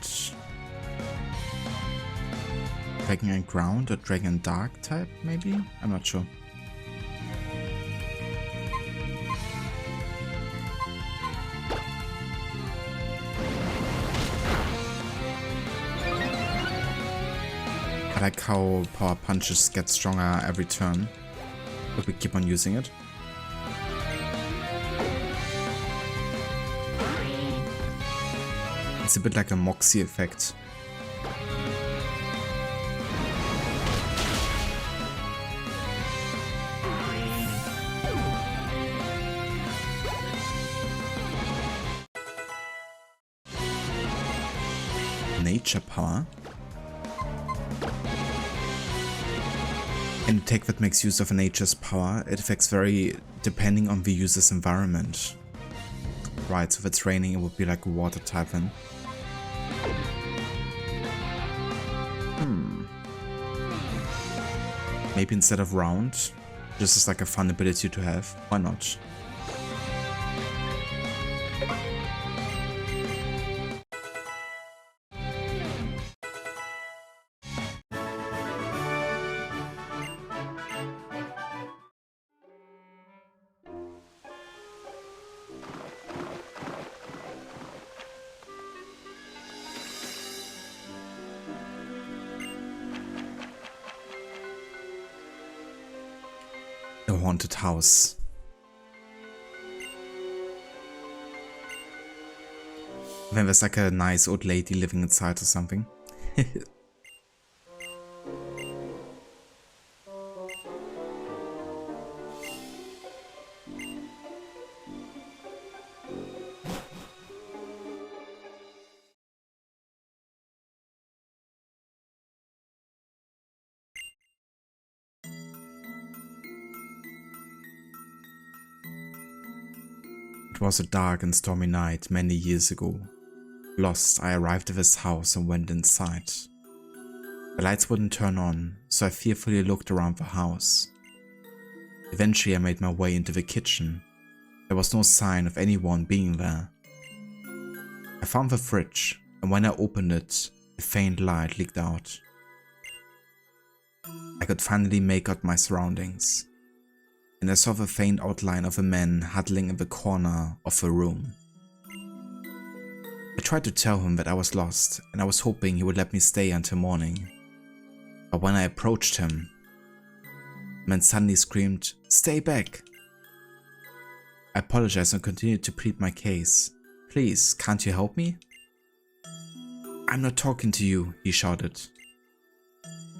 Speaker 1: Ground or Dragon and Dark type, maybe? I'm not sure. I like how power punches get stronger every turn, but we keep on using it. It's a bit like a Moxie effect. Nature power. An attack that makes use of nature's power, it affects very depending on the user's environment. Right, so if it's raining, it would be like a water type then. Maybe instead of round, just as like a fun ability to have. Why not? A haunted house. Then there's like a nice old lady living inside or something. It was a dark and stormy night many years ago. Lost, I arrived at this house and went inside. The lights wouldn't turn on, so I fearfully looked around the house. Eventually I made my way into the kitchen. There was no sign of anyone being there. I found the fridge, and when I opened it, a faint light leaked out. I could finally make out my surroundings, and I saw the faint outline of a man huddling in the corner of the room. I tried to tell him that I was lost, and I was hoping he would let me stay until morning. But when I approached him, the man suddenly screamed, "Stay back!" I apologized and continued to plead my case. "Please, can't you help me?" "I'm not talking to you," he shouted.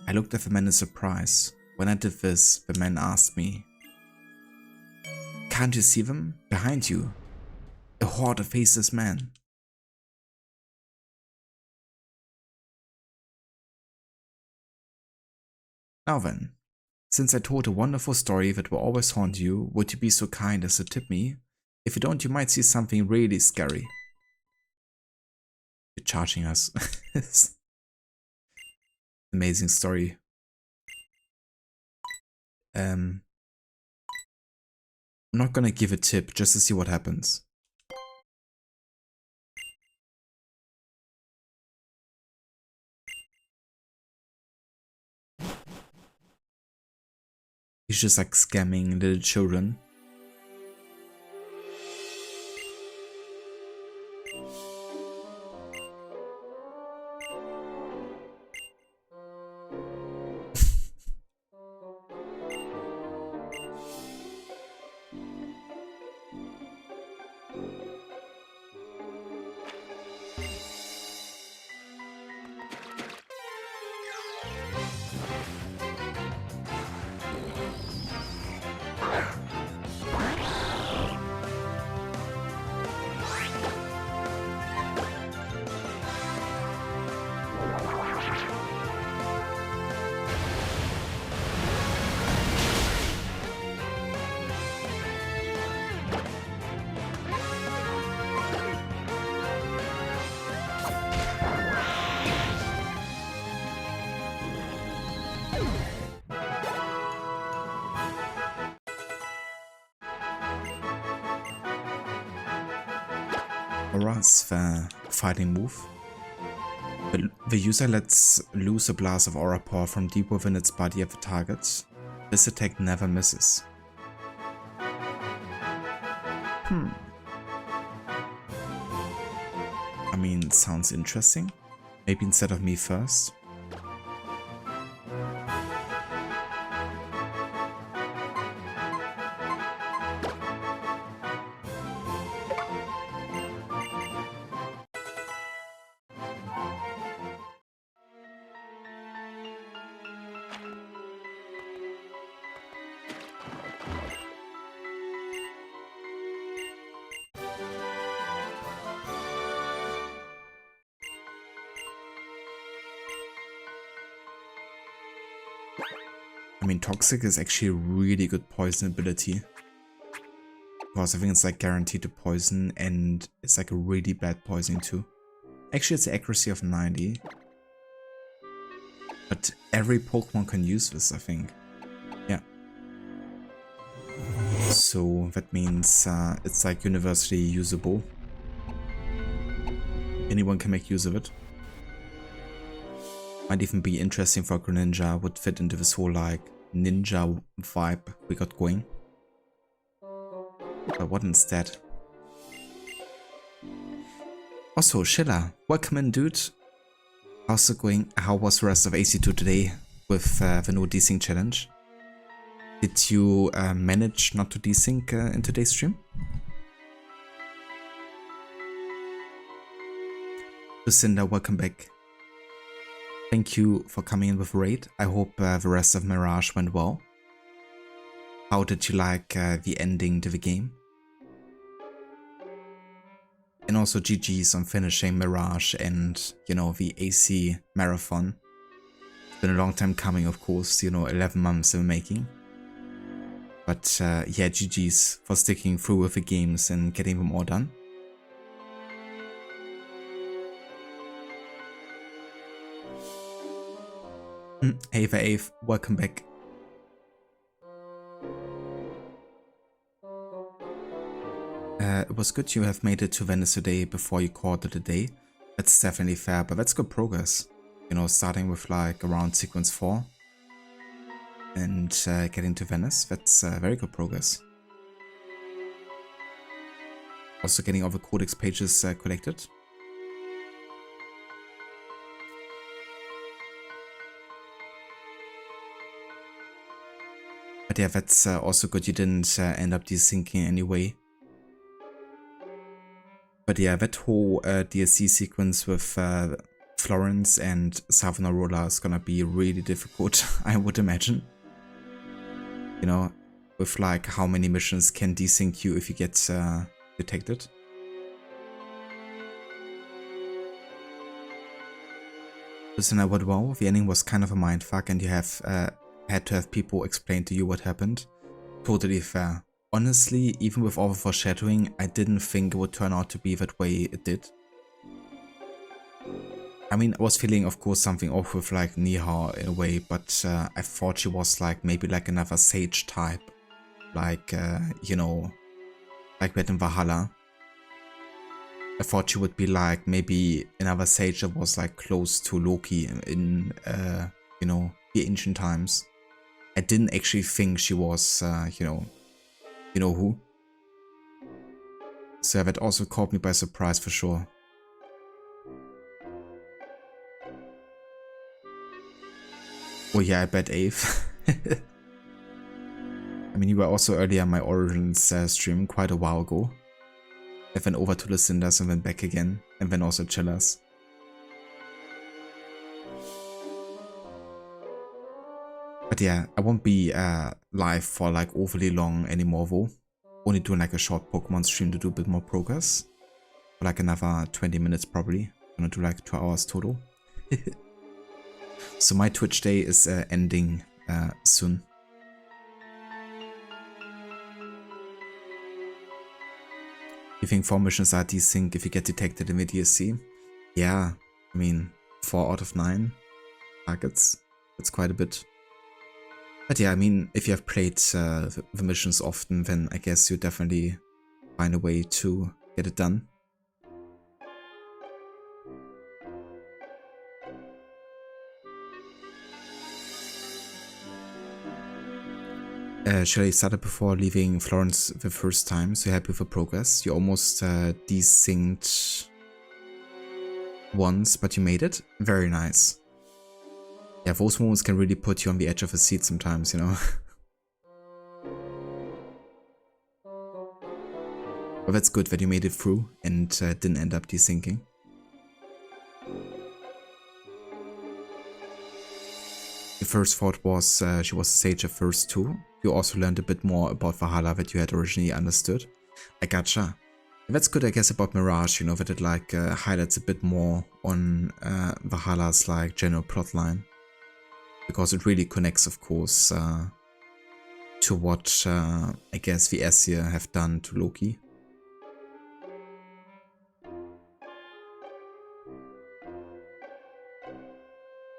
Speaker 1: I looked at the man in surprise. When I did this, the man asked me, Can't you see them? Behind you. A horde of faceless men. Now then, since I told a wonderful story that will always haunt you, would you be so kind as to tip me? If you don't, you might see something really scary. You're charging us. Amazing story. I'm not gonna give a tip just to see what happens. He's just like scamming little children. Aura's the fighting move. The user lets loose a blast of aura power from deep within its body at the target. This attack never misses. I mean, sounds interesting. Maybe instead of me first. I mean, Toxic is actually a really good poison ability. Because I think it's like guaranteed to poison and it's like a really bad poison too. Actually, it's an accuracy of 90. But every Pokemon can use this, I think. Yeah. So that means it's like universally usable. Anyone can make use of it. Might even be interesting for Greninja, would fit into this whole like ninja vibe we got going. But what instead? Also, Schiller, welcome in, dude. How's it going? How was the rest of AC2 today with the no desync challenge? Did you manage not to desync in today's stream? Lucinda, welcome back. Thank you for coming in with a raid. I hope the rest of Mirage went well. How did you like the ending to the game? And also GG's on finishing Mirage and, you know, the AC marathon. It's been a long time coming, of course, you know, 11 months in the making. But yeah, GG's for sticking through with the games and getting them all done. Hey Ave, welcome back. It was good you have made it to Venice today before you called it a day. That's definitely fair, but that's good progress. You know, starting with like around sequence 4 and getting to Venice, that's very good progress. Also getting all the codex pages collected. But yeah, that's also good you didn't end up desyncing anyway. But yeah, that whole DLC sequence with Florence and Savonarola is gonna be really difficult, I would imagine. You know, with like how many missions can desync you if you get detected. Listen, I would wow, the ending was kind of a mindfuck and you have had to have people explain to you what happened. Totally fair. Honestly, even with all the foreshadowing, I didn't think it would turn out to be that way it did. I mean, I was feeling, of course, something off with like Niha in a way, but I thought she was like maybe like another sage type. Like, you know, like we had in Valhalla. I thought she would be like maybe another sage that was like close to Loki in you know, the ancient times. I didn't actually think she was, you know who. So that also caught me by surprise for sure. Oh yeah, I bet Ave. I mean, you were also earlier on my Origins stream quite a while ago. I went over to the Cinders and went back again, and then also Chillers. But yeah, I won't be live for like overly long anymore though. Only doing like a short Pokemon stream to do a bit more progress. For like another 20 minutes probably. I'm gonna do like 2 hours total. So my Twitch day is ending soon. You think 4 missions are desync if you get detected in the DSC? Yeah, I mean, 4 out of 9 targets. That's quite a bit. But yeah, I mean, if you have played the missions often, then I guess you definitely find a way to get it done. Shelley started before leaving Florence the first time, so you're happy with the progress. You almost desynced once, but you made it. Very nice. Yeah, those moments can really put you on the edge of a seat sometimes, you know. But that's good that you made it through and didn't end up desyncing. Your first thought was she was a sage at first too. You also learned a bit more about Valhalla that you had originally understood. I gotcha. And that's good, I guess, about Mirage, you know, that it like highlights a bit more on Valhalla's like general plotline. Because it really connects, of course, to what I guess the Aesir have done to Loki.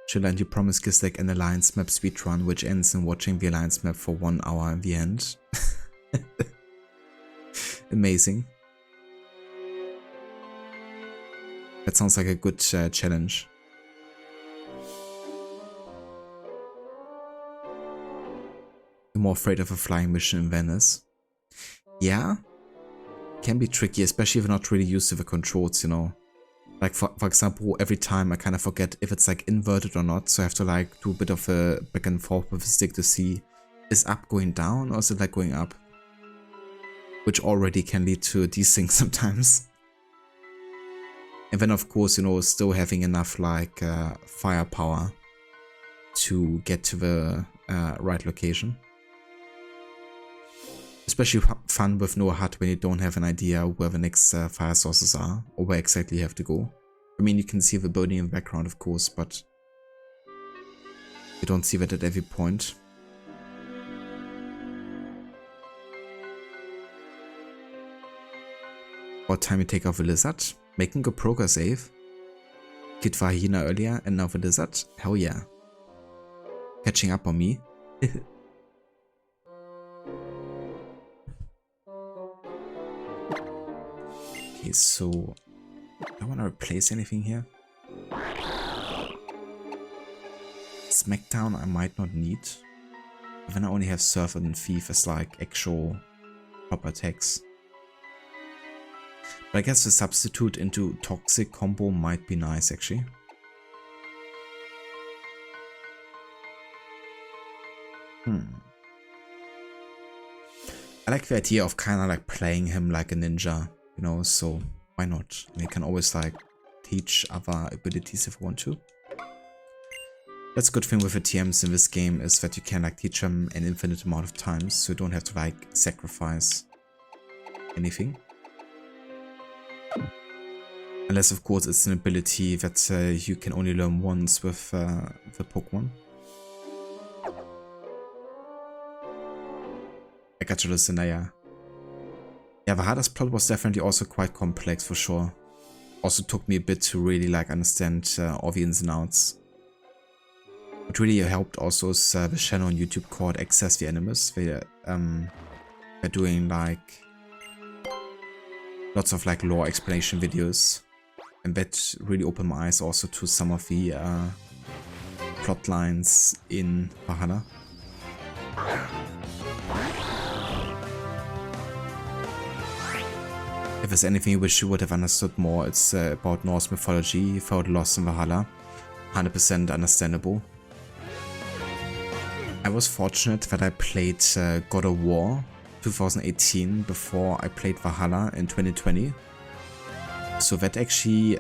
Speaker 1: Chill, you promise Gistek an Alliance map speedrun, which ends in watching the Alliance map for 1 hour in the end. Amazing. That sounds like a good challenge. You're more afraid of a flying mission in Venice. Yeah, can be tricky, especially if you're not really used to the controls, you know. Like for example, every time I kind of forget if it's like inverted or not, so I have to like do a bit of a back and forth with the stick to see, is up going down or is it like going up? Which already can lead to a desync sometimes. And then of course, you know, still having enough like firepower to get to the right location. Especially fun with no HUD when you don't have an idea where the next fire sources are or where exactly you have to go. I mean, you can see the building in the background, of course, but you don't see that at every point. What time you take off a lizard? Making good progress, Ave. Kid for hyena earlier and now the lizard? Hell yeah. Catching up on me. Okay, so do I want to replace anything here? Smackdown I might not need. But then I only have Surfer and Thief as like actual proper attacks. But I guess the substitute into Toxic combo might be nice actually. I like the idea of kind of like playing him like a ninja, you know, so why not? And you can always like teach other abilities if you want to. That's a good thing with the TMs in this game, is that you can like teach them an infinite amount of times, so you don't have to like sacrifice anything. Unless of course it's an ability that you can only learn once with the Pokemon. I got you, listen, yeah. Yeah, Vahada's plot was definitely also quite complex for sure. Also took me a bit to really like understand all the ins and outs. What really helped also is the channel on YouTube called Access the Animus. They're doing like lots of like lore explanation videos, and that really opened my eyes also to some of the plot lines in Valhalla. If there's anything you wish you would have understood more, it's about Norse mythology. You felt lost in Valhalla. 100% understandable. I was fortunate that I played God of War 2018 before I played Valhalla in 2020. So that actually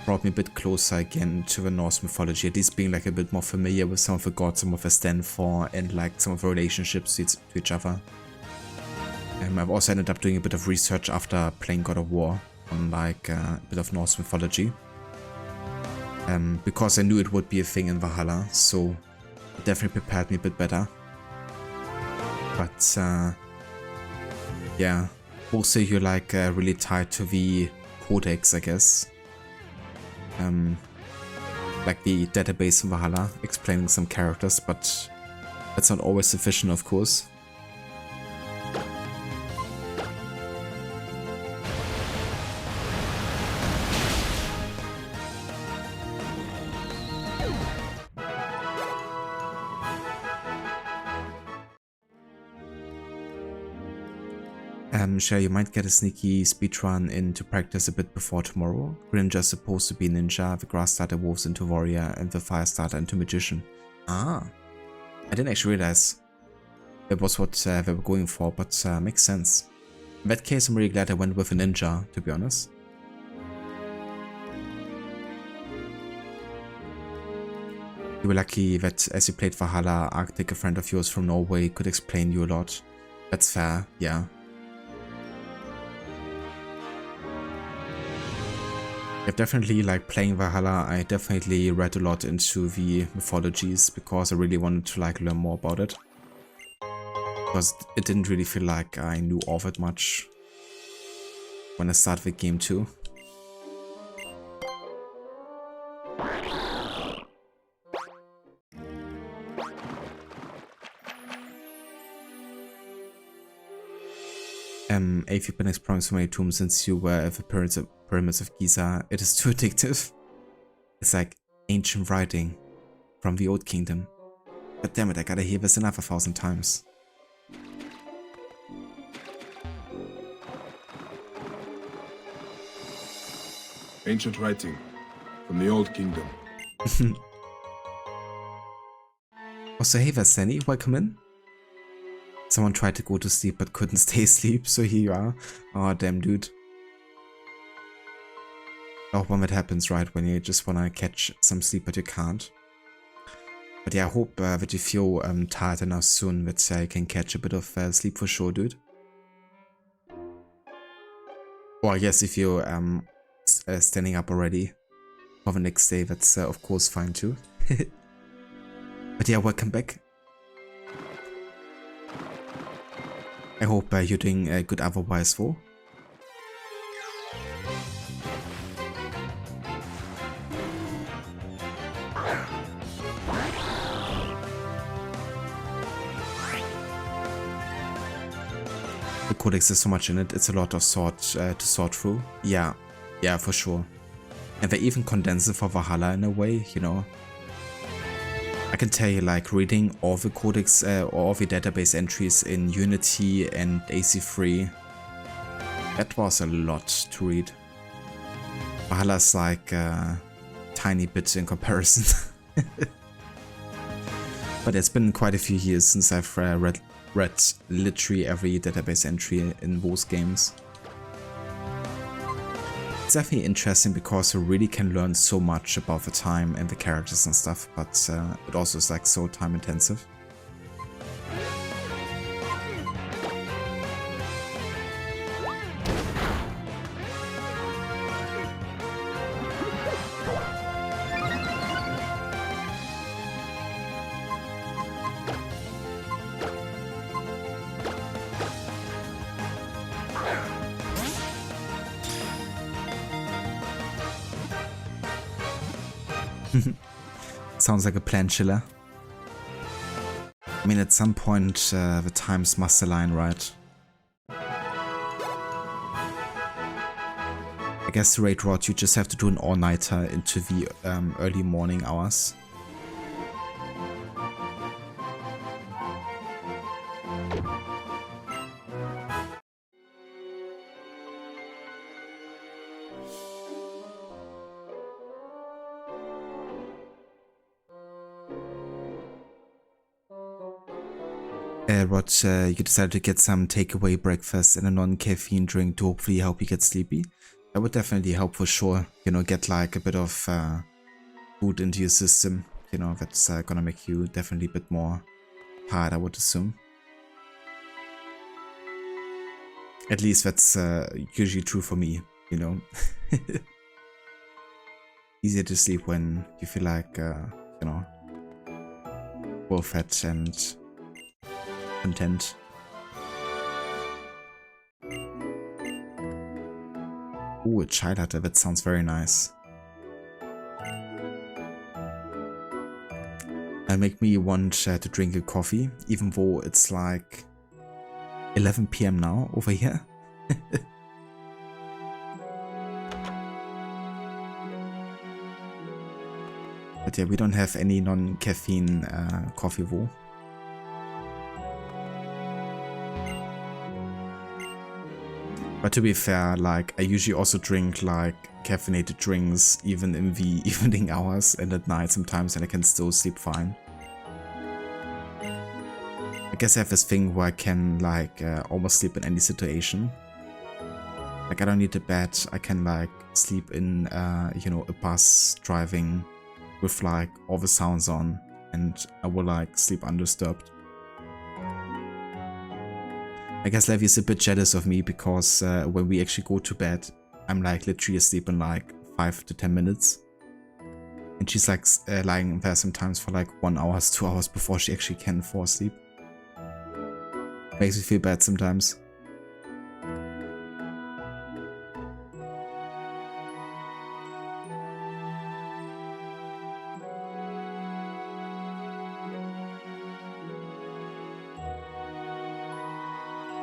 Speaker 1: brought me a bit closer again to the Norse mythology, at least being like a bit more familiar with some of the gods and what they stand for, and like some of the relationships to each other. I've also ended up doing a bit of research after playing God of War on like a bit of Norse mythology. Because I knew it would be a thing in Valhalla, so it definitely prepared me a bit better. But yeah, also you're like really tied to the codex, I guess. Like the database in Valhalla, explaining some characters, but that's not always sufficient, of course. Sure, you might get a sneaky speedrun in to practice a bit before tomorrow. Greninja's supposed to be ninja, the grass starter evolves into warrior, and the fire starter into magician. Ah, I didn't actually realize that was what they were going for, but makes sense. In that case, I'm really glad I went with a ninja, to be honest. You were lucky that as you played Valhalla, Arctic, a friend of yours from Norway, could explain you a lot. That's fair, yeah. I've definitely, like, playing Valhalla, I definitely read a lot into the mythologies because I really wanted to, like, learn more about it. Because it didn't really feel like I knew of it much when I started the game too. If you've been exploring so many tombs since you were at the pyramids of Giza, it is too addictive. It's like ancient writing from the Old Kingdom. But damn it, I gotta hear this another 1,000 times.
Speaker 4: Ancient writing from the Old Kingdom.
Speaker 1: Also, hey there, Sandy, welcome in. Someone tried to go to sleep but couldn't stay asleep, so here you are. Oh, damn, dude. Oh, when that happens, right, when you just wanna catch some sleep but you can't. But yeah, I hope that you feel tired enough soon that you can catch a bit of sleep for sure, dude. Or I guess if you're standing up already for the next day, that's of course fine too. But yeah, welcome back. I hope you're doing good otherwise though. The codex is so much in it, it's a lot of to sort through. Yeah, for sure. And they even condense it for Valhalla in a way, you know. I can tell you, like, reading all the codex or all the database entries in Unity and AC3, that was a lot to read. Valhalla's like a tiny bit in comparison. But it's been quite a few years since I've read literally every database entry in those games. It's definitely interesting because you really can learn so much about the time and the characters and stuff, but it also is like so time intensive. Sounds like a plan, Chiller. I mean, at some point, the times must align, right? I guess, Raid Rod, you just have to do an all-nighter into the early morning hours. Rod, you decided to get some takeaway breakfast and a non-caffeine drink to hopefully help you get sleepy. That would definitely help for sure. You know, get like a bit of food into your system. You know, that's gonna make you definitely a bit more tired, I would assume. At least that's usually true for me, you know. Easier to sleep when you feel like, you know, full fat and content. Ooh, a chai latte, that sounds very nice. Make me want to drink a coffee, even though it's like 11 PM now over here. But yeah, we don't have any non-caffeine coffee though. But to be fair, like, I usually also drink like caffeinated drinks even in the evening hours and at night sometimes, and I can still sleep fine. I guess I have this thing where I can like almost sleep in any situation. Like, I don't need a bed, I can like sleep in you know, a bus driving with like all the sounds on, and I will like sleep undisturbed. I guess Levy is a bit jealous of me because when we actually go to bed, I'm like literally asleep in like 5 to 10 minutes. And she's like lying there sometimes for like 1 hour, 2 hours before she actually can fall asleep. Makes me feel bad sometimes.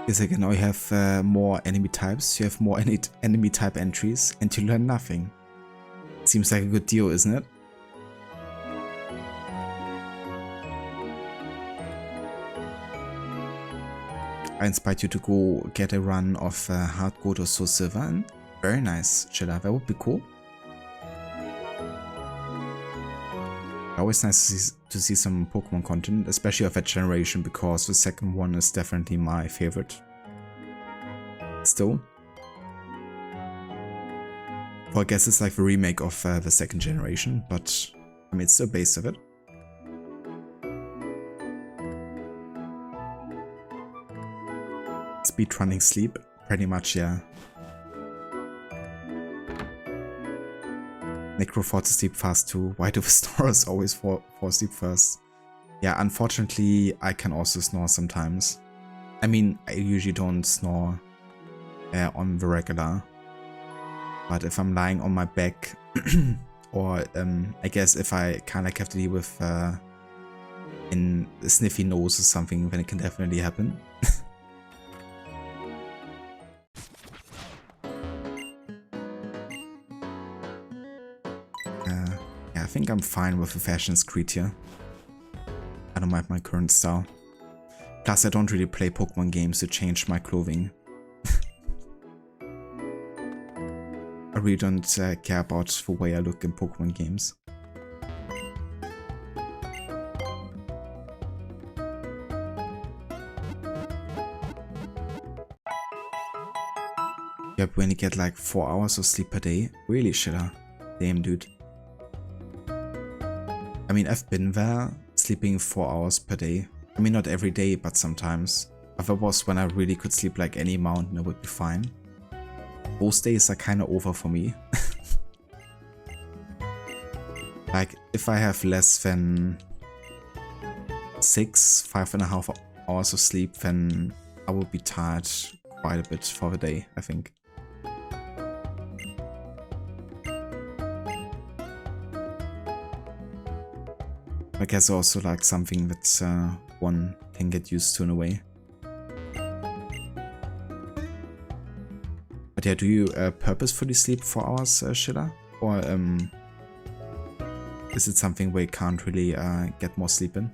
Speaker 1: Yes, again, now you have more enemy types, you have more enemy type entries, and you learn nothing. Seems like a good deal, isn't it? I inspired you to go get a run of Hard Gold or Soul Silver. Very nice, Chilla, that would be cool. Always nice to see some Pokemon content, especially of that generation, because the second one is definitely my favorite. Still. Well, I guess it's like the remake of the second generation, but I mean, it's still based of it. Speedrunning sleep, pretty much, yeah. Necro falls asleep fast too. Why do the snorers always fall asleep first? Yeah, unfortunately, I can also snore sometimes. I mean, I usually don't snore on the regular. But if I'm lying on my back, or I guess if I kind of have to deal with in a sniffy nose or something, then it can definitely happen. Yeah, I think I'm fine with the fashion screed here. I don't mind my current style. Plus, I don't really play Pokemon games to change my clothing. I really don't care about the way I look in Pokemon games. Yep, when you get like 4 hours of sleep per day. Really, Shilla? Damn, dude. I mean, I've been there, sleeping 4 hours per day. I mean, not every day, but sometimes. If it was when I really could sleep like any amount, and I would be fine. Those days are kind of over for me. Like, if I have less than 5.5 hours of sleep, then I would be tired quite a bit for the day, I think. I guess also like something that one can get used to in a way. But yeah, do you purposefully sleep 4 hours, Shilla? Or is it something where you can't really get more sleep in?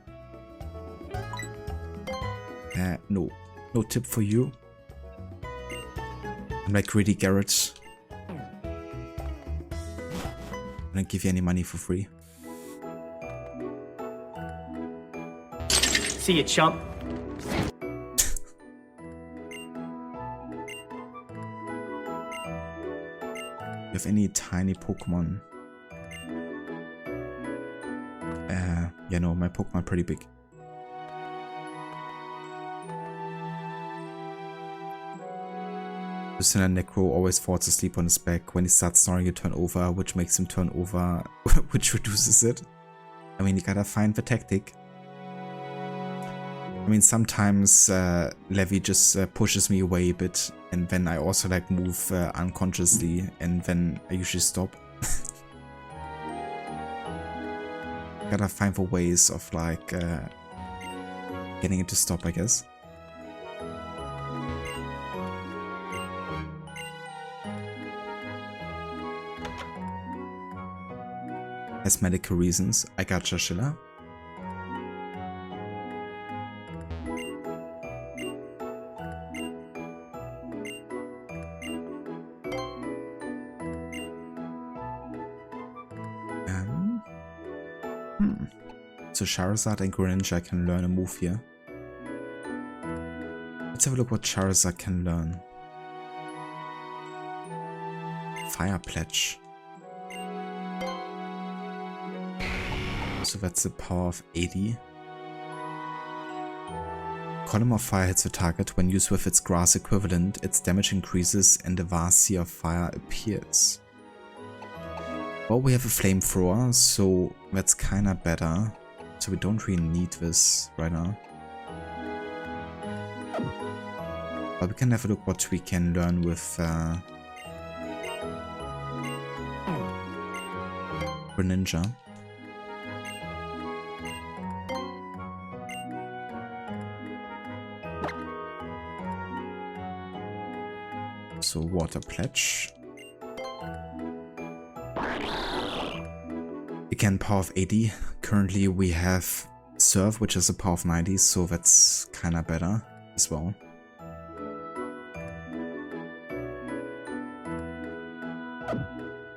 Speaker 1: No tip for you. I'm like greedy Garrett. I don't give you any money for free.
Speaker 2: See you, chump.
Speaker 1: You have any tiny Pokemon? Yeah, no, my Pokemon are pretty big. Lieutenant Necro always falls asleep on his back. When he starts snoring, you turn over, which makes him turn over, which reduces it. I mean, you gotta find the tactic. I mean, sometimes Levi just pushes me away a bit, and then I also like move unconsciously, and then I usually stop. Gotta find the ways of like getting it to stop, I guess. Has medical reasons. I gotcha, Shilla. So Charizard and Greninja can learn a move here. Let's have a look what Charizard can learn. Fire Pledge. So that's the power of 80. Column of Fire hits the target. When used with its grass equivalent, its damage increases and the vast sea of fire appears. Well, we have a flamethrower, so that's kinda better. So we don't really need this right now. But we can have a look what we can learn with Greninja. So Water Pledge. Again, power of 80. Currently we have Surf, which is a power of 90, so that's kinda better as well.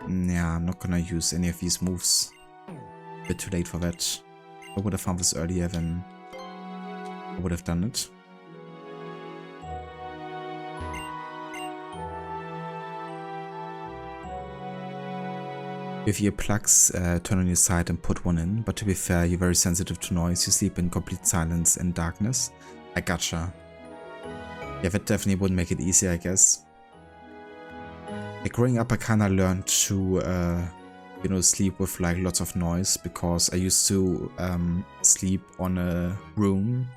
Speaker 1: Yeah, I'm not gonna use any of these moves. A bit too late for that. If I would have found this earlier, then I would have done it. If your plugs, turn on your side and put one in, but to be fair, you're very sensitive to noise, you sleep in complete silence and darkness. I gotcha. Yeah, that definitely would make it easier, I guess. Like, growing up, I kinda learned to, you know, sleep with like lots of noise, because I used to sleep on a room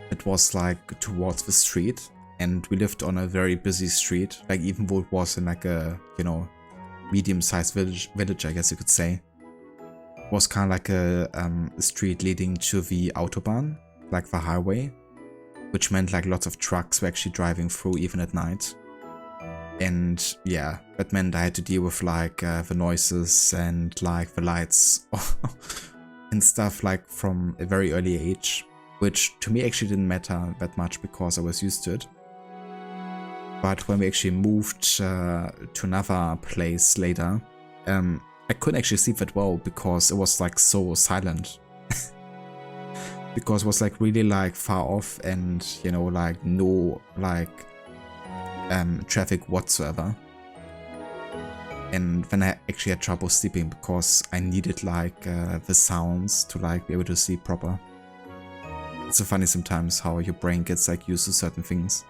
Speaker 1: that was like towards the street, and we lived on a very busy street, like even though it was in like a, you know, medium-sized village, I guess you could say. It was kind of like a street leading to the Autobahn, like the highway, which meant like lots of trucks were actually driving through even at night. And yeah, that meant I had to deal with like the noises and like the lights and stuff like from a very early age, which to me actually didn't matter that much because I was used to it. But when we actually moved to another place later, I couldn't actually sleep that well because it was like so silent. Because it was like really like far off, and you know, like no like traffic whatsoever. And then I actually had trouble sleeping because I needed like the sounds to like be able to sleep proper. It's so funny sometimes how your brain gets like used to certain things.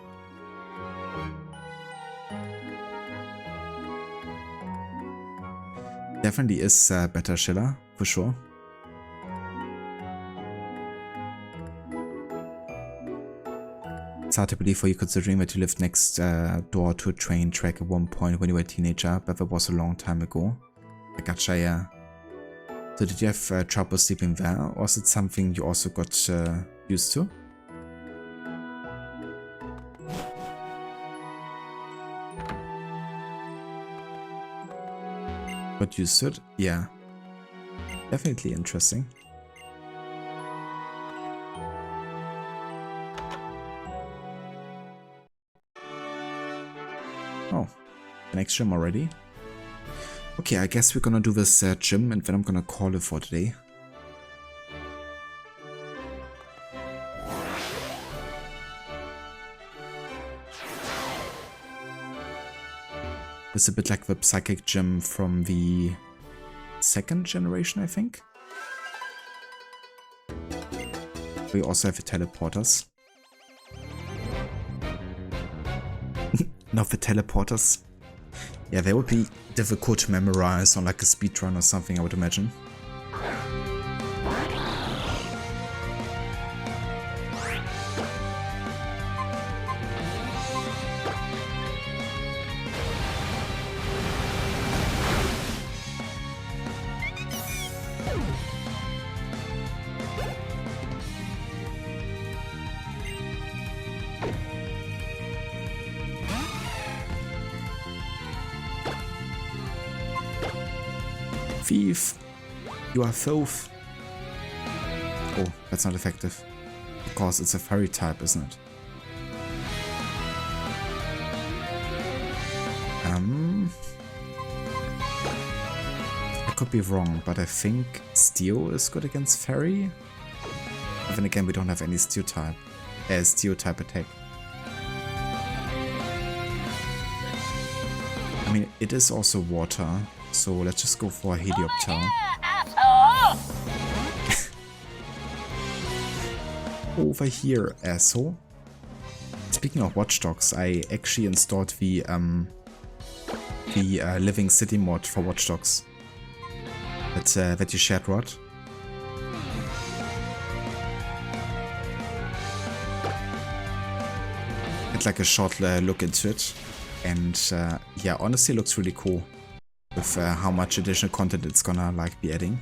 Speaker 1: Definitely is better Schiller, for sure. It's hard to believe for you considering that you lived next door to a train track at one point when you were a teenager, but that was a long time ago. I gotcha, yeah. So did you have trouble sleeping there, or is it something you also got used to? Got used to it? Yeah. Definitely interesting. Oh, the next gym already? Okay, I guess we're gonna do this gym and then I'm gonna call it for today. It's a bit like the psychic gym from the second generation, I think. We also have the teleporters. Not the teleporters. Yeah, they would be difficult to memorize on like a speedrun or something, I would imagine. Thief! You are filth! Oh, that's not effective. Because it's a fairy type, isn't it? I could be wrong, but I think Steel is good against fairy? But then again, we don't have any Steel type attack. I mean, it is also water. So let's just go for a Helioptile. Over here, asshole. Speaking of Watch Dogs, I actually installed the Living City mod for Watch Dogs. That you shared, Rod. Get like a short look into it, and yeah, honestly, it looks really cool. With how much additional content it's gonna like be adding.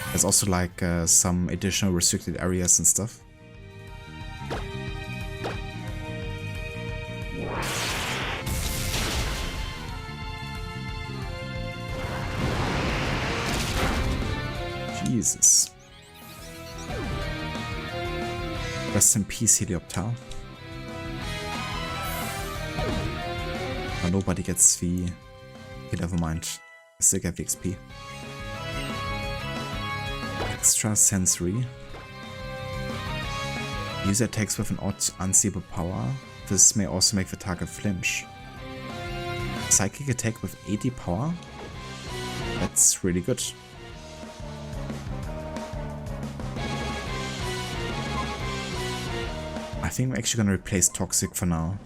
Speaker 1: There's also like some additional restricted areas and stuff. Jesus. Rest in peace, Helioptile. But nobody gets the... Okay, never mind. I still get the XP. Extra sensory. User attacks with an odd unstable power. This may also make the target flinch. Psychic attack with 80 power? That's really good. I think I'm actually gonna replace Toxic for now.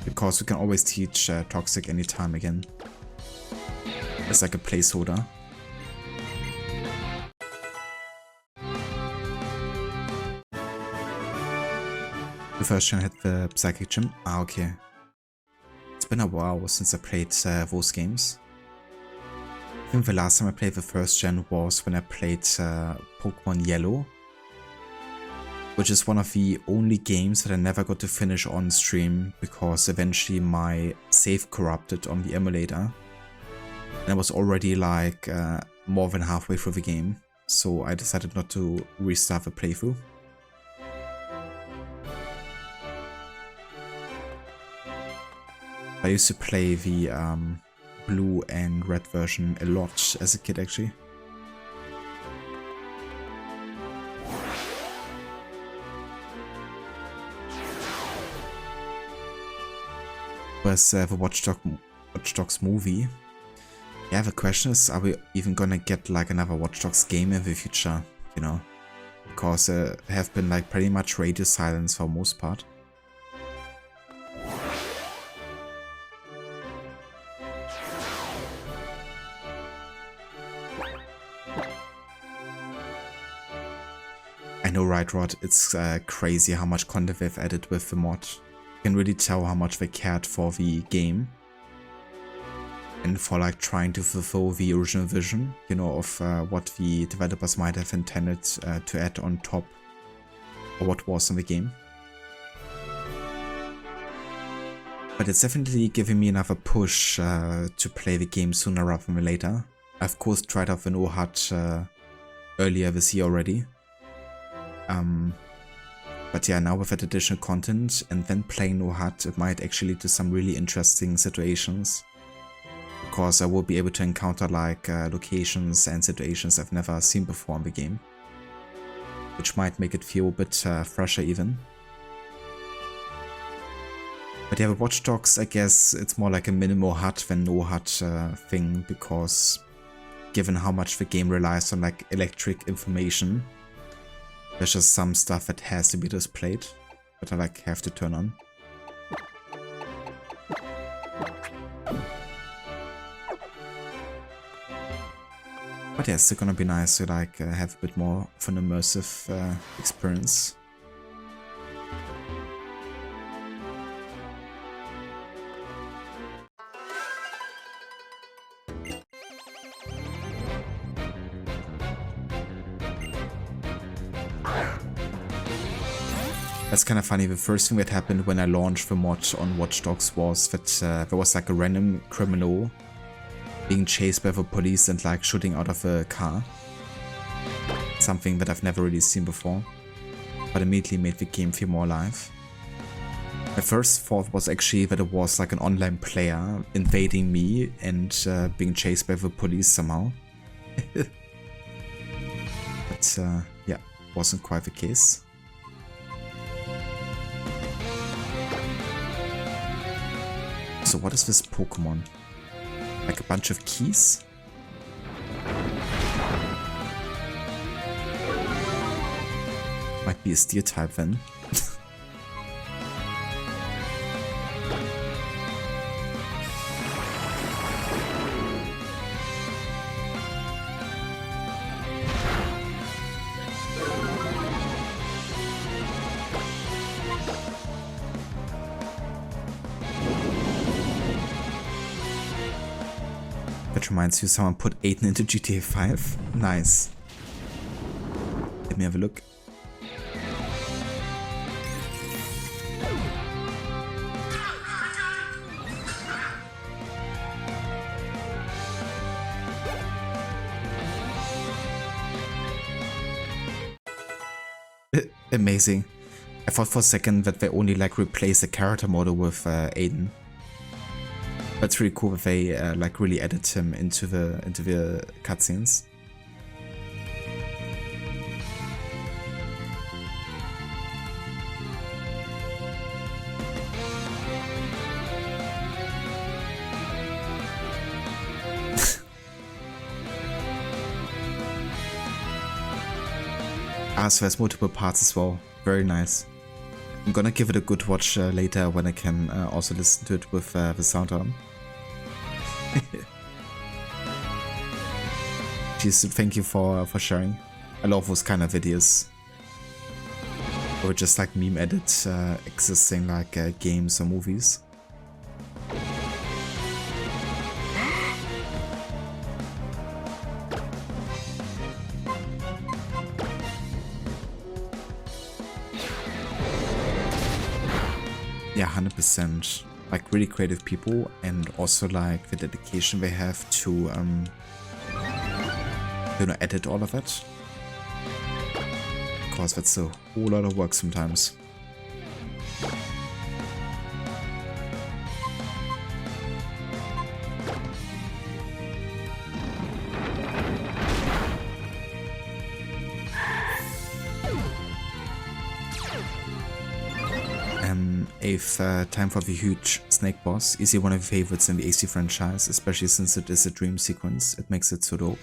Speaker 1: Because we can always teach Toxic anytime again. It's like a placeholder. The first gen hit the Psychic Gym. Ah, okay. It's been a while since I played those games. I think the last time I played the first gen was when I played Pokemon Yellow. Which is one of the only games that I never got to finish on stream because eventually my save corrupted on the emulator. And I was already like more than halfway through the game, so I decided not to restart the playthrough. I used to play the blue and red version a lot as a kid actually. was the Watch Dogs movie. Yeah, the question is, are we even gonna get like another Watch Dogs game in the future, you know? Because there have been like pretty much radio silence for the most part. I know, right, Rod? It's crazy how much content they've added with the mod. You can really tell how much they cared for the game. And for like trying to fulfill the original vision, you know, of what the developers might have intended to add on top of what was in the game. But it's definitely giving me another push to play the game sooner rather than later. I of course tried out the No Hut earlier this year already. But yeah, now with that additional content and then playing No Hut, it might actually lead to some really interesting situations. Because I will be able to encounter like locations and situations I've never seen before in the game. Which might make it feel a bit fresher even. But yeah, with Watch Dogs, I guess it's more like a minimal hut than no hut thing, because given how much the game relies on like electric information, there's just some stuff that has to be displayed, that I like have to turn on. But yeah, it's still gonna be nice to like have a bit more of an immersive experience. That's kind of funny. The first thing that happened when I launched the mod on Watch Dogs was that there was like a random criminal being chased by the police and like shooting out of a car. Something that I've never really seen before, but immediately made the game feel more alive. My first thought was actually that it was like an online player invading me and being chased by the police somehow. But yeah, wasn't quite the case. So what is this Pokemon? Like a bunch of keys? Might be a steel type then. That reminds you, someone put Aiden into GTA 5. Nice. Let me have a look. Amazing. I thought for a second that they only like replaced the character model with Aiden. That's really cool that they like really added him into the cutscenes. So there's multiple parts as well. Very nice. I'm gonna give it a good watch later when I can also listen to it with the sound on. Jeez, thank you for sharing. I love those kind of videos. Or just like meme edit existing like games or movies. Yeah, 100%. Like really creative people, and also like the dedication they have to you know, edit all of it. Because that's a whole lot of work sometimes. Dave, time for the huge snake boss. Easily one of the favorites in the AC franchise, especially since it is a dream sequence. It makes it so dope.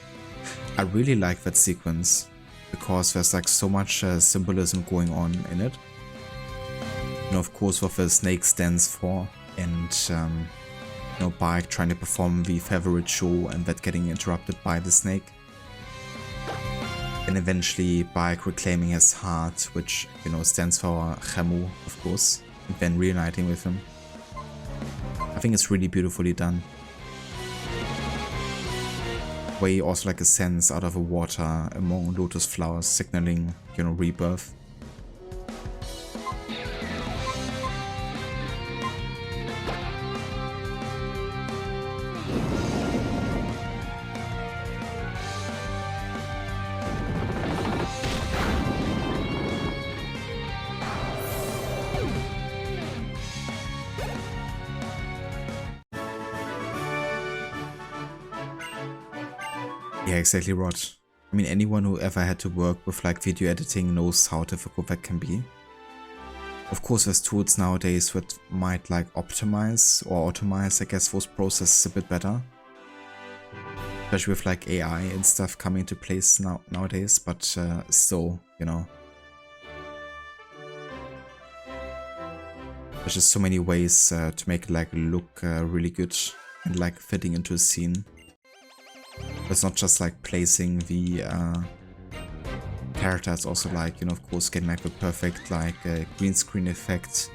Speaker 1: I really like that sequence because there's like so much symbolism going on in it. You know, of course, what the snake stands for, and you know, Bike trying to perform the favorite show and that getting interrupted by the snake. And eventually Bike reclaiming his heart, which, you know, stands for Khemu, of course, and then reuniting with him. I think it's really beautifully done. Where he also like ascends out of the water among lotus flowers, signaling, you know, rebirth. Yeah, exactly, Rod. I mean, anyone who ever had to work with like video editing knows how difficult that can be. Of course, there's tools nowadays that might like optimize or automize, I guess, those processes a bit better. Especially with like AI and stuff coming into place nowadays, but still, you know. There's just so many ways to make it like look really good and like fitting into a scene. It's not just like placing the character, it's also like, you know, of course, getting like the perfect like green screen effect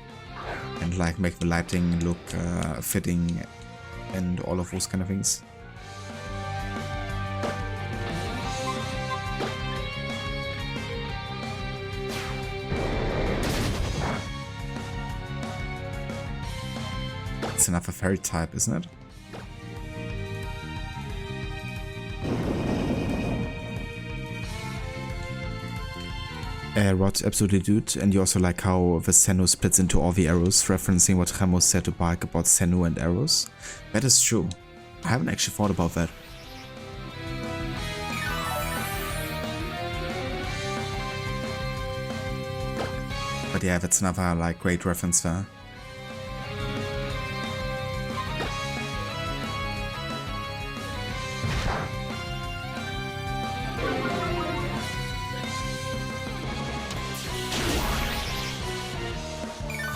Speaker 1: and like make the lighting look fitting and all of those kind of things. It's another fairy type, isn't it? Rod, absolutely dude, and you also like how the Sennu splits into all the arrows, referencing what Ramos said to Bike about Sennu and arrows. That is true. I haven't actually thought about that. But yeah, that's another like great reference there.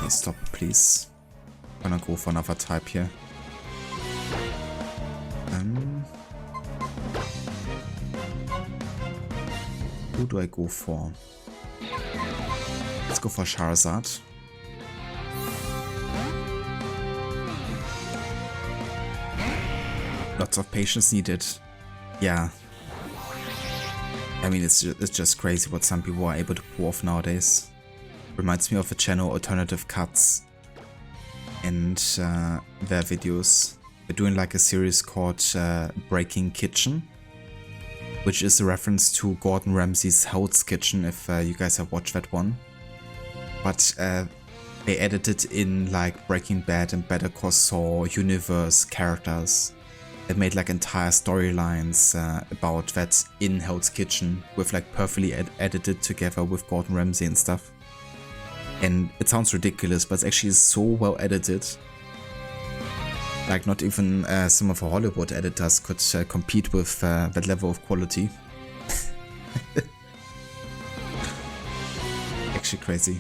Speaker 1: Stop, please. I'm gonna go for another type here. Who do I go for? Let's go for Charizard. Lots of patience needed. Yeah. I mean, it's just crazy what some people are able to pull off nowadays. Reminds me of the channel Alternative Cuts and their videos. They're doing like a series called Breaking Kitchen, which is a reference to Gordon Ramsay's Hell's Kitchen, if you guys have watched that one. But they edited in like Breaking Bad and Better Call Saul universe characters. It made like entire storylines about that in Hell's Kitchen with like perfectly edited together with Gordon Ramsay and stuff. And it sounds ridiculous, but it's actually so well edited. Like not even some of the Hollywood editors could compete with that level of quality. Actually crazy.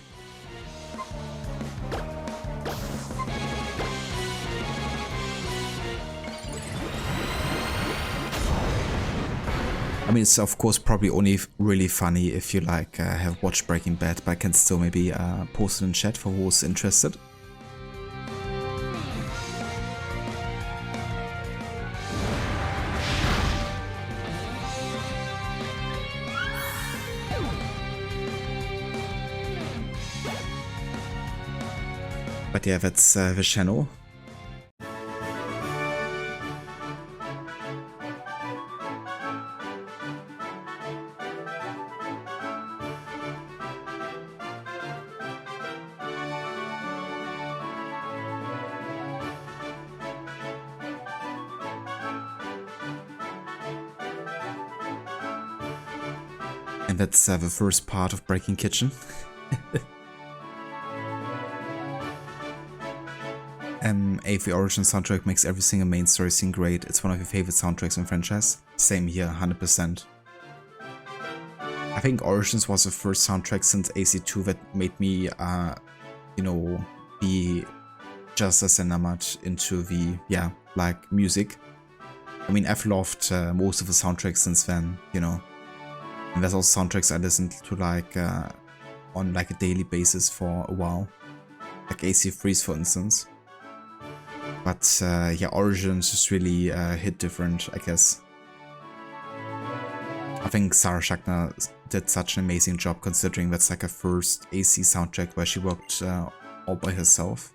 Speaker 1: I mean, it's of course probably only really funny if you like have watched Breaking Bad, but I can still maybe post it in chat for who's interested. But yeah, that's the channel. And that's the first part of Breaking Kitchen. AV Origin soundtrack makes every single main story scene great. It's one of your favorite soundtracks in franchise. Same here, 100%. I think Origins was the first soundtrack since AC2 that made me, you know, be just as enamored into the, yeah, like music. I mean, I've loved most of the soundtracks since then, you know. And there's also soundtracks I listened to like on like a daily basis for a while. Like AC Freeze, for instance. But yeah, Origins just really hit different, I guess. I think Sarah Schachner did such an amazing job considering that's like her first AC soundtrack where she worked all by herself.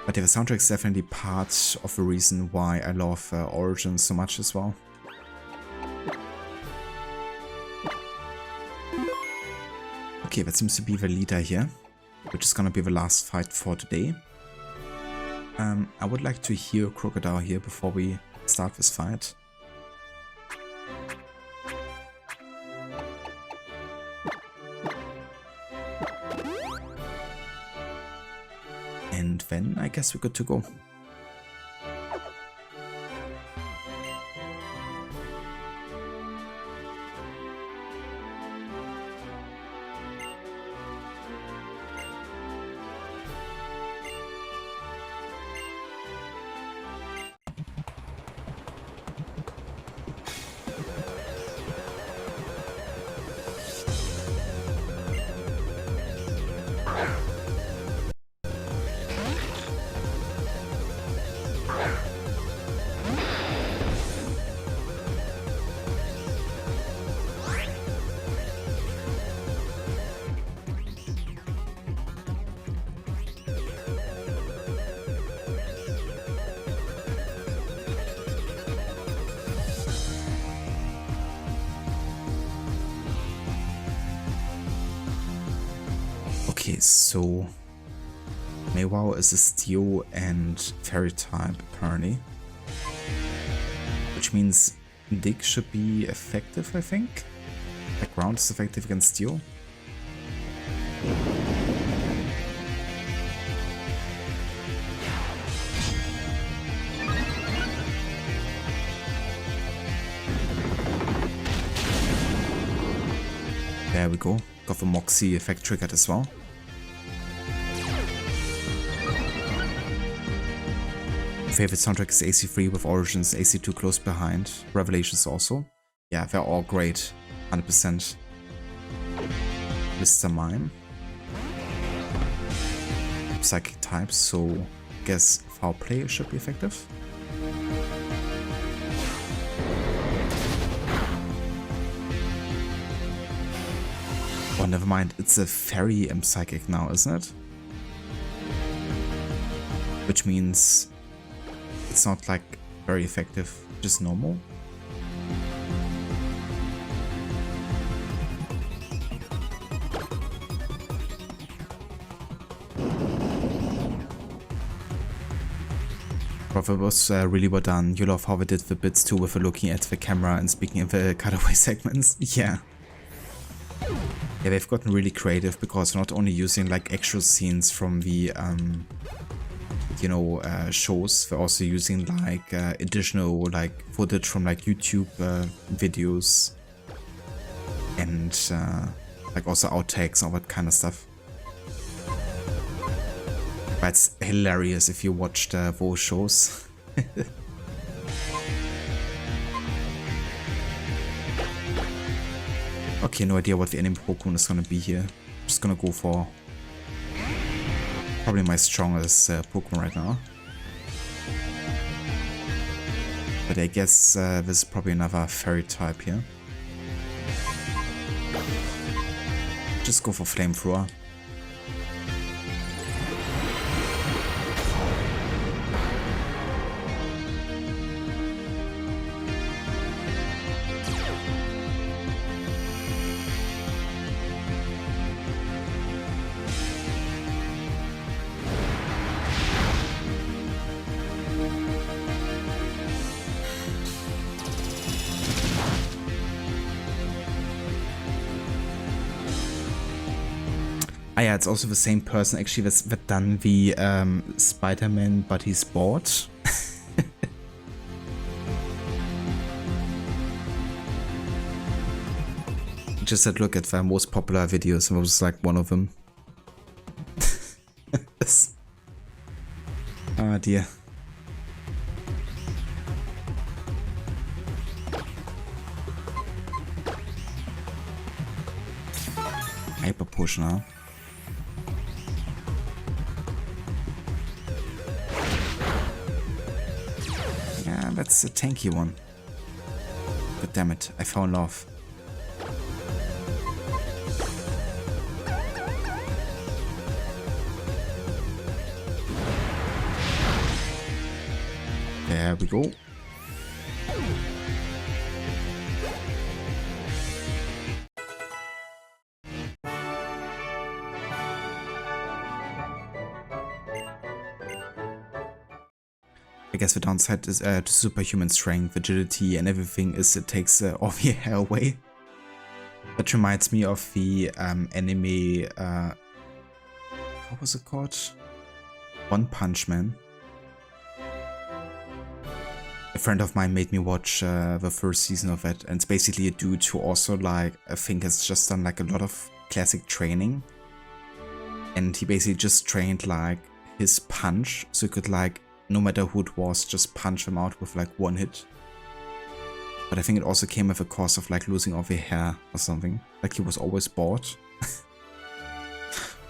Speaker 1: But yeah, the soundtrack is definitely part of the reason why I love Origins so much as well. Okay, that seems to be the leader here, which is gonna be the last fight for today. I would like to heal Crocodile here before we start this fight. And then I guess we're good to go. Okay, so Meiwao is a steel and fairy type apparently, which means Dig should be effective, I think. Like ground is effective against steel. There we go. Got the Moxie effect triggered as well. Favorite soundtrack is AC3 with Origins, AC2 close behind, Revelations also. Yeah, they're all great, 100%. Mr. Mime. Psychic type, so I guess foul play should be effective. Oh, never mind, it's a fairy psychic now, isn't it? Which means it's not like very effective, just normal. But it was really well done. You love how they did the bits too with looking at the camera and speaking in the cutaway segments. Yeah. Yeah, they've gotten really creative because not only using like actual scenes from the you know, shows, they're also using like additional like footage from like YouTube videos and like also outtakes and all that kind of stuff. But it's hilarious if you watched those shows. Okay, no idea what the enemy Pokemon is gonna be here. Just gonna go for probably my strongest Pokemon right now. But I guess this is probably another fairy type here. Just go for Flamethrower. Ah ja, it's also the same person actually that's done wie Spider-Man but he's bored. Just had a look at the most popular videos and it was like one of them. Ah dear. Hyper potion, huh? Yeah, that's a tanky one. But damn it, I found love. There we go. I guess the downside is to superhuman strength, agility and everything is it takes all the hair away. That reminds me of the anime, how was it called? One Punch Man. A friend of mine made me watch the first season of it, and it's basically a dude who also like, I think has just done like a lot of classic training. And he basically just trained like his punch, so he could like, no matter who it was, just punch them out with like one hit. But I think it also came at the cost of like losing all the hair or something. Like he was always bored.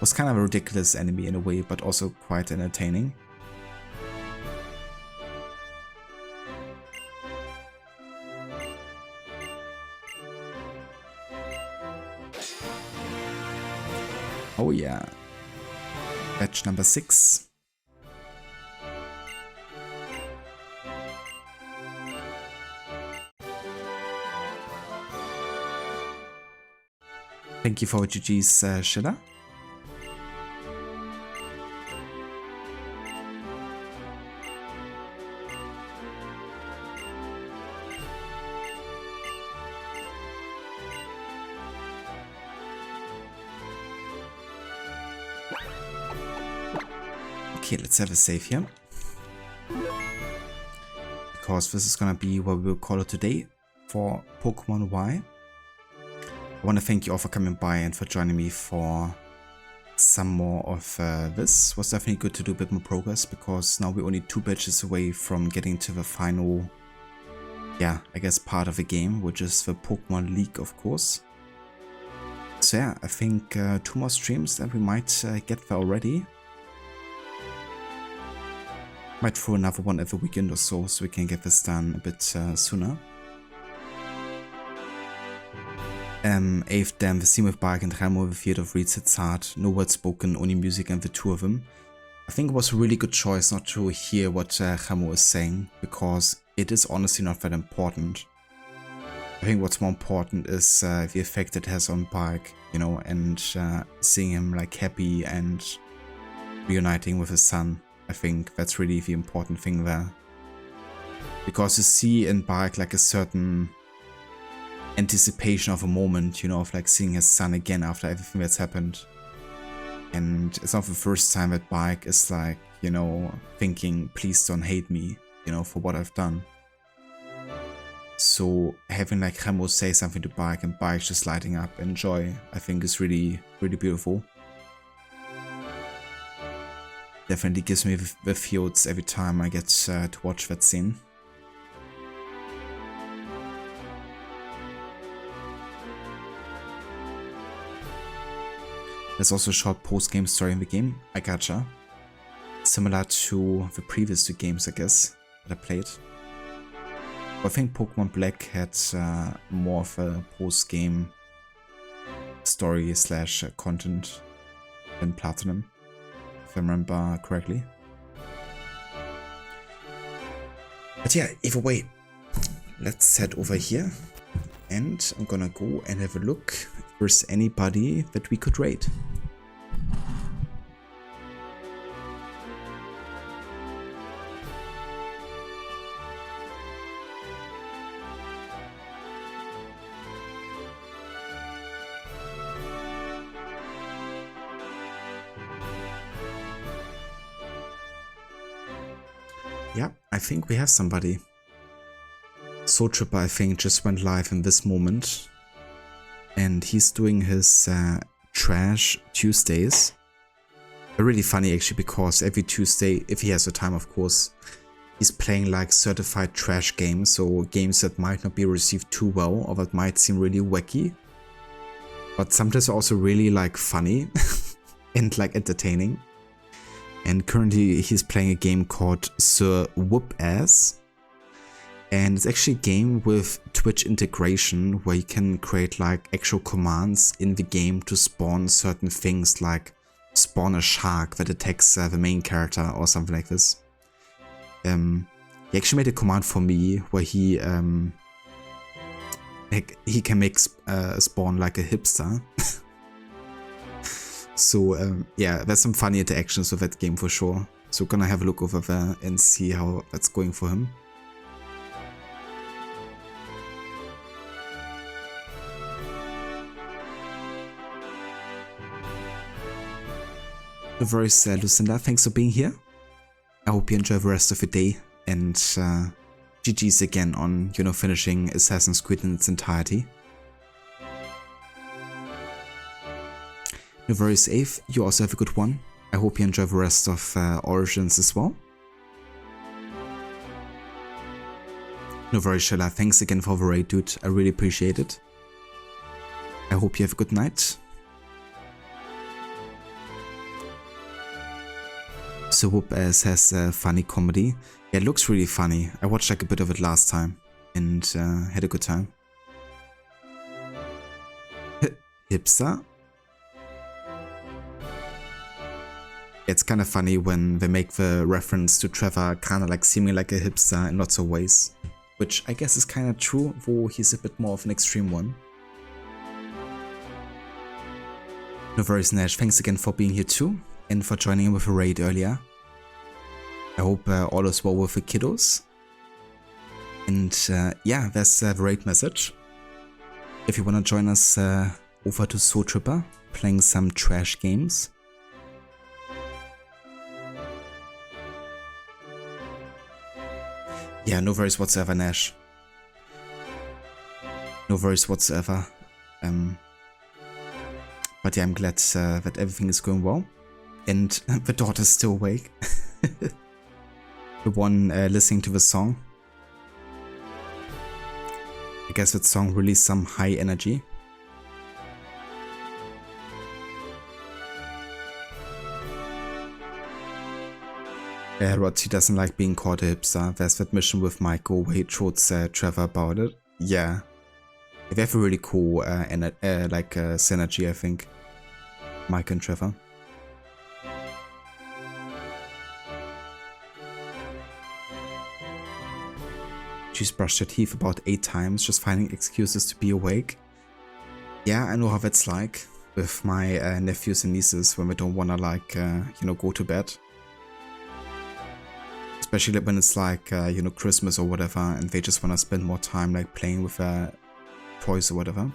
Speaker 1: Was kind of a ridiculous anime in a way, but also quite entertaining. Oh yeah. Batch number 6. Thank you for GG's, Schiller. Okay, let's have a save here. Because this is gonna be what we will call it today for Pokemon Y. I want to thank you all for coming by and for joining me for some more of this. It was definitely good to do a bit more progress because now we're only 2 batches away from getting to the final, yeah, I guess part of the game, which is the Pokemon League, of course. So yeah, I think 2 more streams and we might get there already. Might throw another one every weekend or so we can get this done a bit sooner. 8th, damn, the scene with Bark and Ramo, the Field of Reeds, it's hard. No words spoken, only music and the 2 of them. I think it was a really good choice not to hear what Ramo is saying, because it is honestly not that important. I think what's more important is the effect it has on Bark, you know, and seeing him like happy and reuniting with his son. I think that's really the important thing there. Because you see in Bark like a certain anticipation of a moment, you know, of like seeing his son again after everything that's happened. And it's not the first time that Bark is like, you know, thinking, please don't hate me, you know, for what I've done. So having like Remo say something to Bark and Bark just lighting up in joy, I think is really, really beautiful. Definitely gives me the feels every time I get to watch that scene. There's also a short post-game story in the game, I gotcha. Similar to the previous 2 games, I guess, that I played. But I think Pokemon Black had more of a post-game story / content than Platinum, if I remember correctly. But yeah, either way, let's head over here. And I'm gonna go and have a look if there's anybody that we could raid. Yeah, I think we have somebody. Soul Tripper, I think, just went live in this moment. And he's doing his Trash Tuesdays. They're really funny actually, because every Tuesday, if he has the time of course, he's playing like certified trash games, so games that might not be received too well or that might seem really wacky. But sometimes also really like funny and like entertaining. And currently he's playing a game called Sir Whoop-Ass. And it's actually a game with Twitch integration where you can create like actual commands in the game to spawn certain things, like spawn a shark that attacks the main character or something like this. He actually made a command for me where he can make spawn like a hipster. So yeah, there's some funny interactions with that game for sure. So we're gonna have a look over there and see how that's going for him. No worries, Lucinda, thanks for being here. I hope you enjoy the rest of your day, and GG's again on, you know, finishing Assassin's Creed in its entirety. No worries, Ave, you also have a good one. I hope you enjoy the rest of Origins as well. No worries, Shella, thanks again for the raid, dude, I really appreciate it. I hope you have a good night. So Whoop-Ass has funny comedy. Yeah, it looks really funny. I watched like a bit of it last time and had a good time. Hipster? It's kind of funny when they make the reference to Trevor kind of like seeming like a hipster in lots of ways. Which I guess is kind of true, though he's a bit more of an extreme one. No worries, Nash. Thanks again for being here too. And for joining in with a raid earlier. I hope all is well with the kiddos. And yeah, there's the raid message. If you want to join us over to Soul Tripper, playing some trash games. Yeah, no worries whatsoever, Nash. No worries whatsoever. But yeah, I'm glad that everything is going well. And the daughter's still awake. The one listening to the song. I guess that song released some high energy. Rotsy doesn't like being called a hipster. There's that mission with Michael where he trots Trevor about it. Yeah. They have a really cool synergy, I think. Mike and Trevor. She's brushed her teeth about 8 times, just finding excuses to be awake. Yeah, I know how that's like with my nephews and nieces when they don't wanna like, you know, go to bed. Especially when it's like, you know, Christmas or whatever, and they just wanna spend more time like playing with their toys or whatever.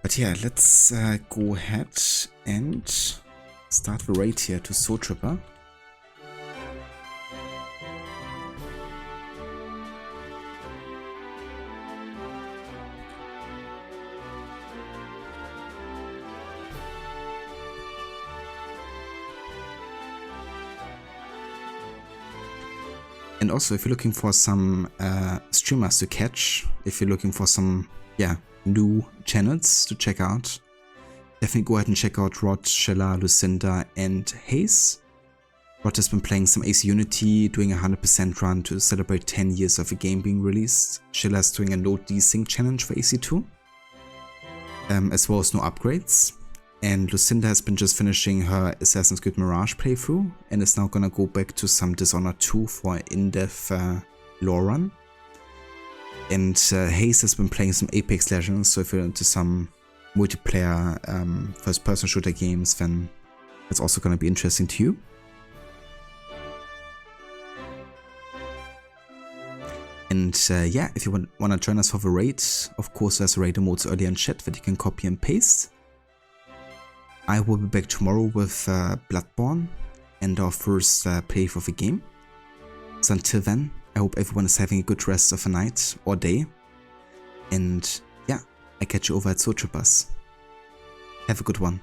Speaker 1: But yeah, let's go ahead and start the raid here to Soul Tripper. And also, if you're looking for some streamers to catch, if you're looking for some, yeah, new channels to check out, definitely go ahead and check out Rod, Shella, Lucinda, and Hayes. Rod has been playing some AC Unity, doing a 100% run to celebrate 10 years of a game being released. Shella is doing a no desync challenge for AC2, as well as no upgrades. And Lucinda has been just finishing her Assassin's Creed Mirage playthrough and is now gonna go back to some Dishonored 2 for an in-depth lore run. And Hayes has been playing some Apex Legends, so if you're into some multiplayer first-person shooter games, then it's also gonna be interesting to you. And yeah, if you want to join us for the raid, of course there's raid emotes earlier in chat that you can copy and paste. I will be back tomorrow with Bloodborne and our first playthrough of the game. So until then, I hope everyone is having a good rest of the night or day. And yeah, I catch you over at Sotribus. Have a good one.